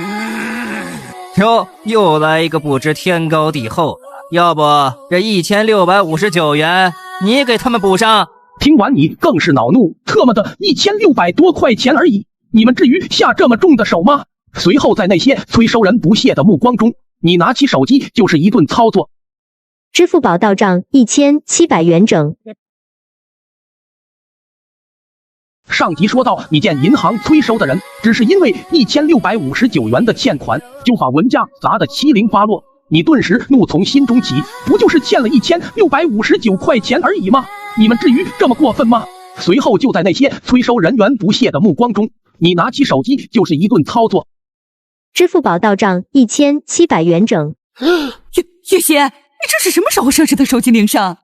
哟，又来一个不知天高地厚的，要不这1659元你给他们补上？听完你更是恼怒，特么的1600多块钱而已，你们至于下这么重的手吗？随后在那些催收人不屑的目光中，你拿起手机就是一顿操作。支付宝到账1700元整。上集说到，你见银行催收的人只是因为1659元的欠款，就把文家砸得七零八落，你顿时怒从心中起，不就是欠了1659块钱而已吗？你们至于这么过分吗？随后就在那些催收人员不屑的目光中，你拿起手机就是一顿操作。支付宝到账1700元整。月心，你这是什么时候设置的手机铃声？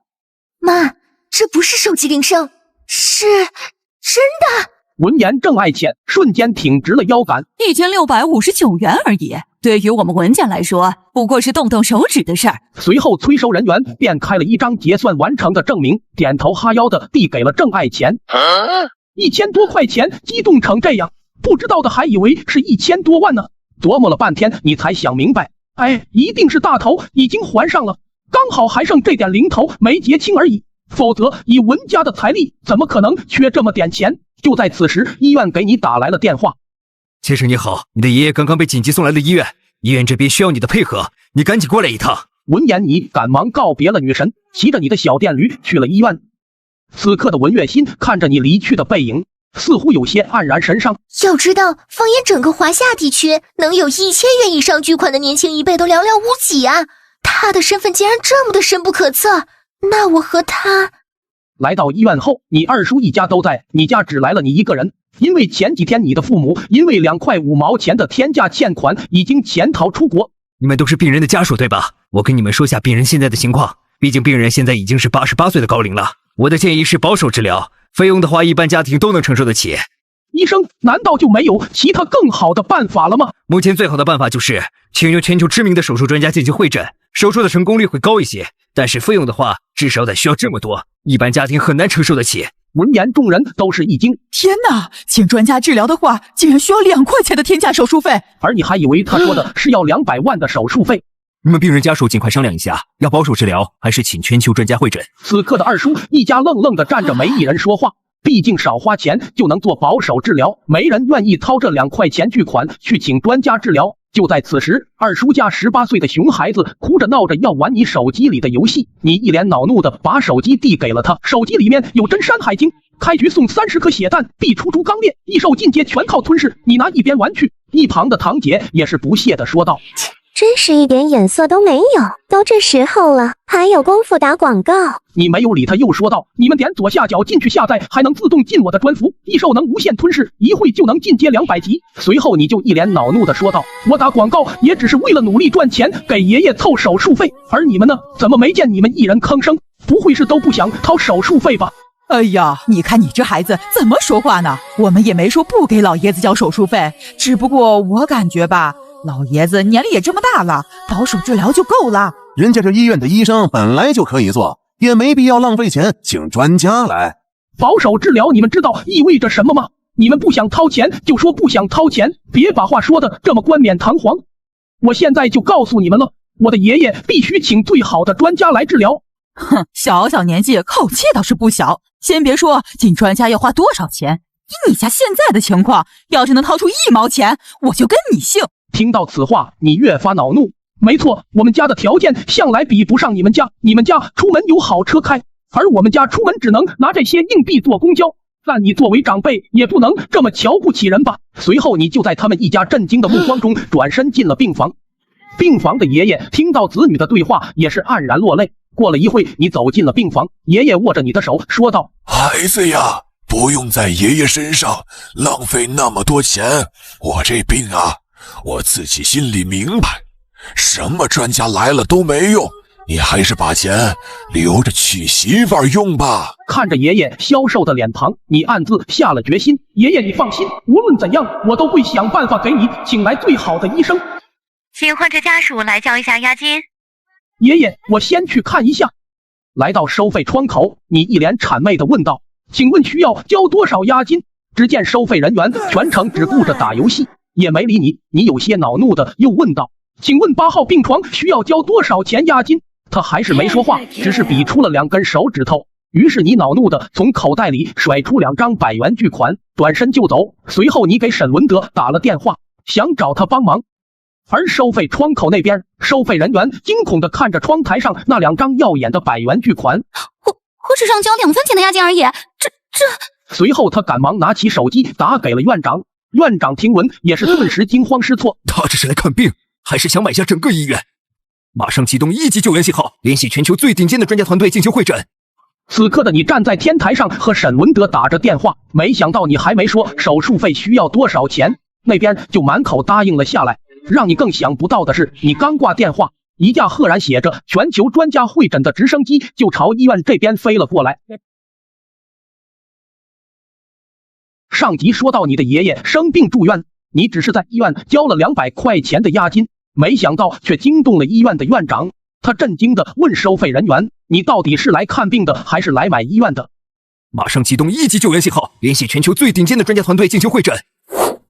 妈，这不是手机铃声，是真的。闻言，郑爱浅瞬间挺直了腰杆，1659元而已，对于我们文家来说，不过是动动手指的事儿。随后，催收人员便开了一张结算完成的证明，点头哈腰的递给了郑爱浅。1000多块钱，激动成这样，不知道的还以为是1000多万呢。琢磨了半天，你才想明白，哎，一定是大头已经还上了，刚好还剩这点零头没结清而已。否则，以文家的财力，怎么可能缺这么点钱？就在此时，医院给你打来了电话。先生你好，你的爷爷刚刚被紧急送来了医院，医院这边需要你的配合，你赶紧过来一趟。闻言，你赶忙告别了女神，骑着你的小电驴去了医院。此刻的文月心看着你离去的背影，似乎有些黯然神伤。要知道，放眼整个华夏地区，能有1000元以上巨款的年轻一辈都寥寥无几啊！他的身份竟然这么的深不可测，那我和他……来到医院后，你二叔一家都在，你家只来了你一个人。因为前几天你的父母因为2块5毛钱的天价欠款已经潜逃出国。你们都是病人的家属对吧？我跟你们说下病人现在的情况，毕竟病人现在已经是88岁的高龄了。我的建议是保守治疗，费用的话一般家庭都能承受得起。医生，难道就没有其他更好的办法了吗？目前最好的办法就是请由全球知名的手术专家进行会诊，手术的成功率会高一些，但是费用的话至少得需要这么多，一般家庭很难承受得起。闻言，众人都是一惊。天哪，请专家治疗的话，竟然需要2块钱的天价手术费，而你还以为他说的是要200万的手术费。你们病人家属尽快商量一下，要保守治疗还是请全球专家会诊。此刻的二叔一家愣愣的站着，没一人说话。毕竟少花钱就能做保守治疗，没人愿意掏这2块钱巨款去请专家治疗。就在此时，二叔家18岁的熊孩子哭着闹着要玩你手机里的游戏，你一脸恼怒的把手机递给了他。手机里面有真山海经，开局送30颗血弹，必出猪刚烈，异兽进阶全靠吞噬。你拿一边玩去。一旁的堂姐也是不屑的说道。真是一点眼色都没有，都这时候了，还有功夫打广告。你没有理他，又说道，你们点左下角进去下载，还能自动进我的专服，异兽能无限吞噬，一会就能进阶200级。随后你就一脸恼怒的说道，我打广告也只是为了努力赚钱，给爷爷凑手术费，而你们呢，怎么没见你们一人吭声？不会是都不想掏手术费吧？哎呀，你看你这孩子怎么说话呢？我们也没说不给老爷子交手术费，只不过我感觉吧，老爷子年龄也这么大了，保守治疗就够了。人家这医院的医生本来就可以做，也没必要浪费钱请专家来。保守治疗你们知道意味着什么吗？你们不想掏钱就说不想掏钱，别把话说的这么冠冕堂皇。我现在就告诉你们了，我的爷爷必须请最好的专家来治疗。哼，小年纪口气倒是不小，先别说请专家要花多少钱，以你家现在的情况，要是能掏出1毛钱，我就跟你姓。听到此话，你越发恼怒。没错，我们家的条件向来比不上你们家，你们家出门有好车开，而我们家出门只能拿这些硬币坐公交。但你作为长辈，也不能这么瞧不起人吧？随后你就在他们一家震惊的目光中转身进了病房。病房的爷爷听到子女的对话，也是黯然落泪。过了一会，你走进了病房，爷爷握着你的手说道，孩子呀，不用在爷爷身上浪费那么多钱，我这病啊，我自己心里明白，什么专家来了都没用，你还是把钱留着娶媳妇儿用吧。看着爷爷消瘦的脸庞，你暗自下了决心，爷爷你放心，无论怎样我都会想办法给你请来最好的医生。请患者家属来交一下押金。爷爷，我先去看一下。来到收费窗口，你一脸谄媚的问道，请问需要交多少押金？只见收费人员全程只顾着打游戏，也没理你。你有些恼怒的又问道，请问8号病床需要交多少钱押金？他还是没说话，只是比出了2根手指头。于是你恼怒的从口袋里甩出2张100元巨款，转身就走。随后你给沈文德打了电话，想找他帮忙。而收费窗口那边，收费人员惊恐地看着窗台上那2张耀眼的100元巨款。我只上交2分钱的押金而已，这……随后他赶忙拿起手机打给了院长。院长听闻也是顿时惊慌失措，他这是来看病，还是想买下整个医院？马上启动1级救援信号，联系全球最顶尖的专家团队进行会诊。此刻的你站在天台上和沈文德打着电话，没想到你还没说手术费需要多少钱，那边就满口答应了下来。让你更想不到的是，你刚挂电话，一架赫然写着全球专家会诊的直升机就朝医院这边飞了过来。上集说到你的爷爷生病住院，你只是在医院交了200块钱的押金，没想到却惊动了医院的院长。他震惊地问收费人员：“你到底是来看病的，还是来买医院的？”马上启动1级救援信号，联系全球最顶尖的专家团队进行会诊。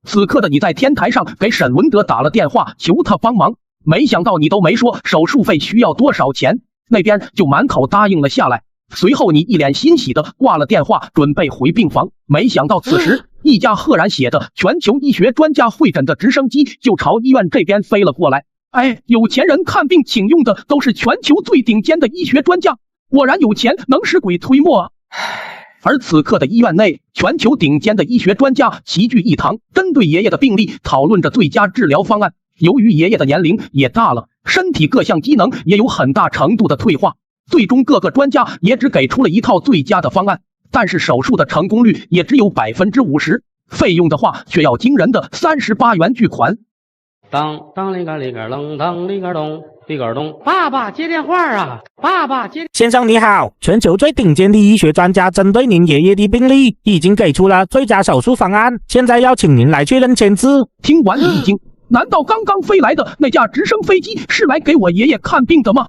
此刻的你在天台上给沈文德打了电话，求他帮忙。没想到你都没说手术费需要多少钱，那边就满口答应了下来。随后你一脸欣喜的挂了电话，准备回病房。没想到此时，一架赫然写的全球医学专家会诊的直升机就朝医院这边飞了过来。哎，有钱人看病请用的都是全球最顶尖的医学专家，果然有钱能使鬼推磨啊！而此刻的医院内，全球顶尖的医学专家齐聚一堂，针对爷爷的病例讨论着最佳治疗方案。由于爷爷的年龄也大了，身体各项机能也有很大程度的退化，最终各个专家也只给出了一套最佳的方案，但是手术的成功率也只有50%，费用的话却要惊人的38元巨款。当当里个里个隆，当里个咚里个咚，爸爸接电话啊！爸爸接。先生你好，全球最顶尖的医学专家针对您爷爷的病例已经给出了最佳手术方案，现在要请您来确认签字。听完你一惊，难道刚刚飞来的那架直升飞机是来给我爷爷看病的吗？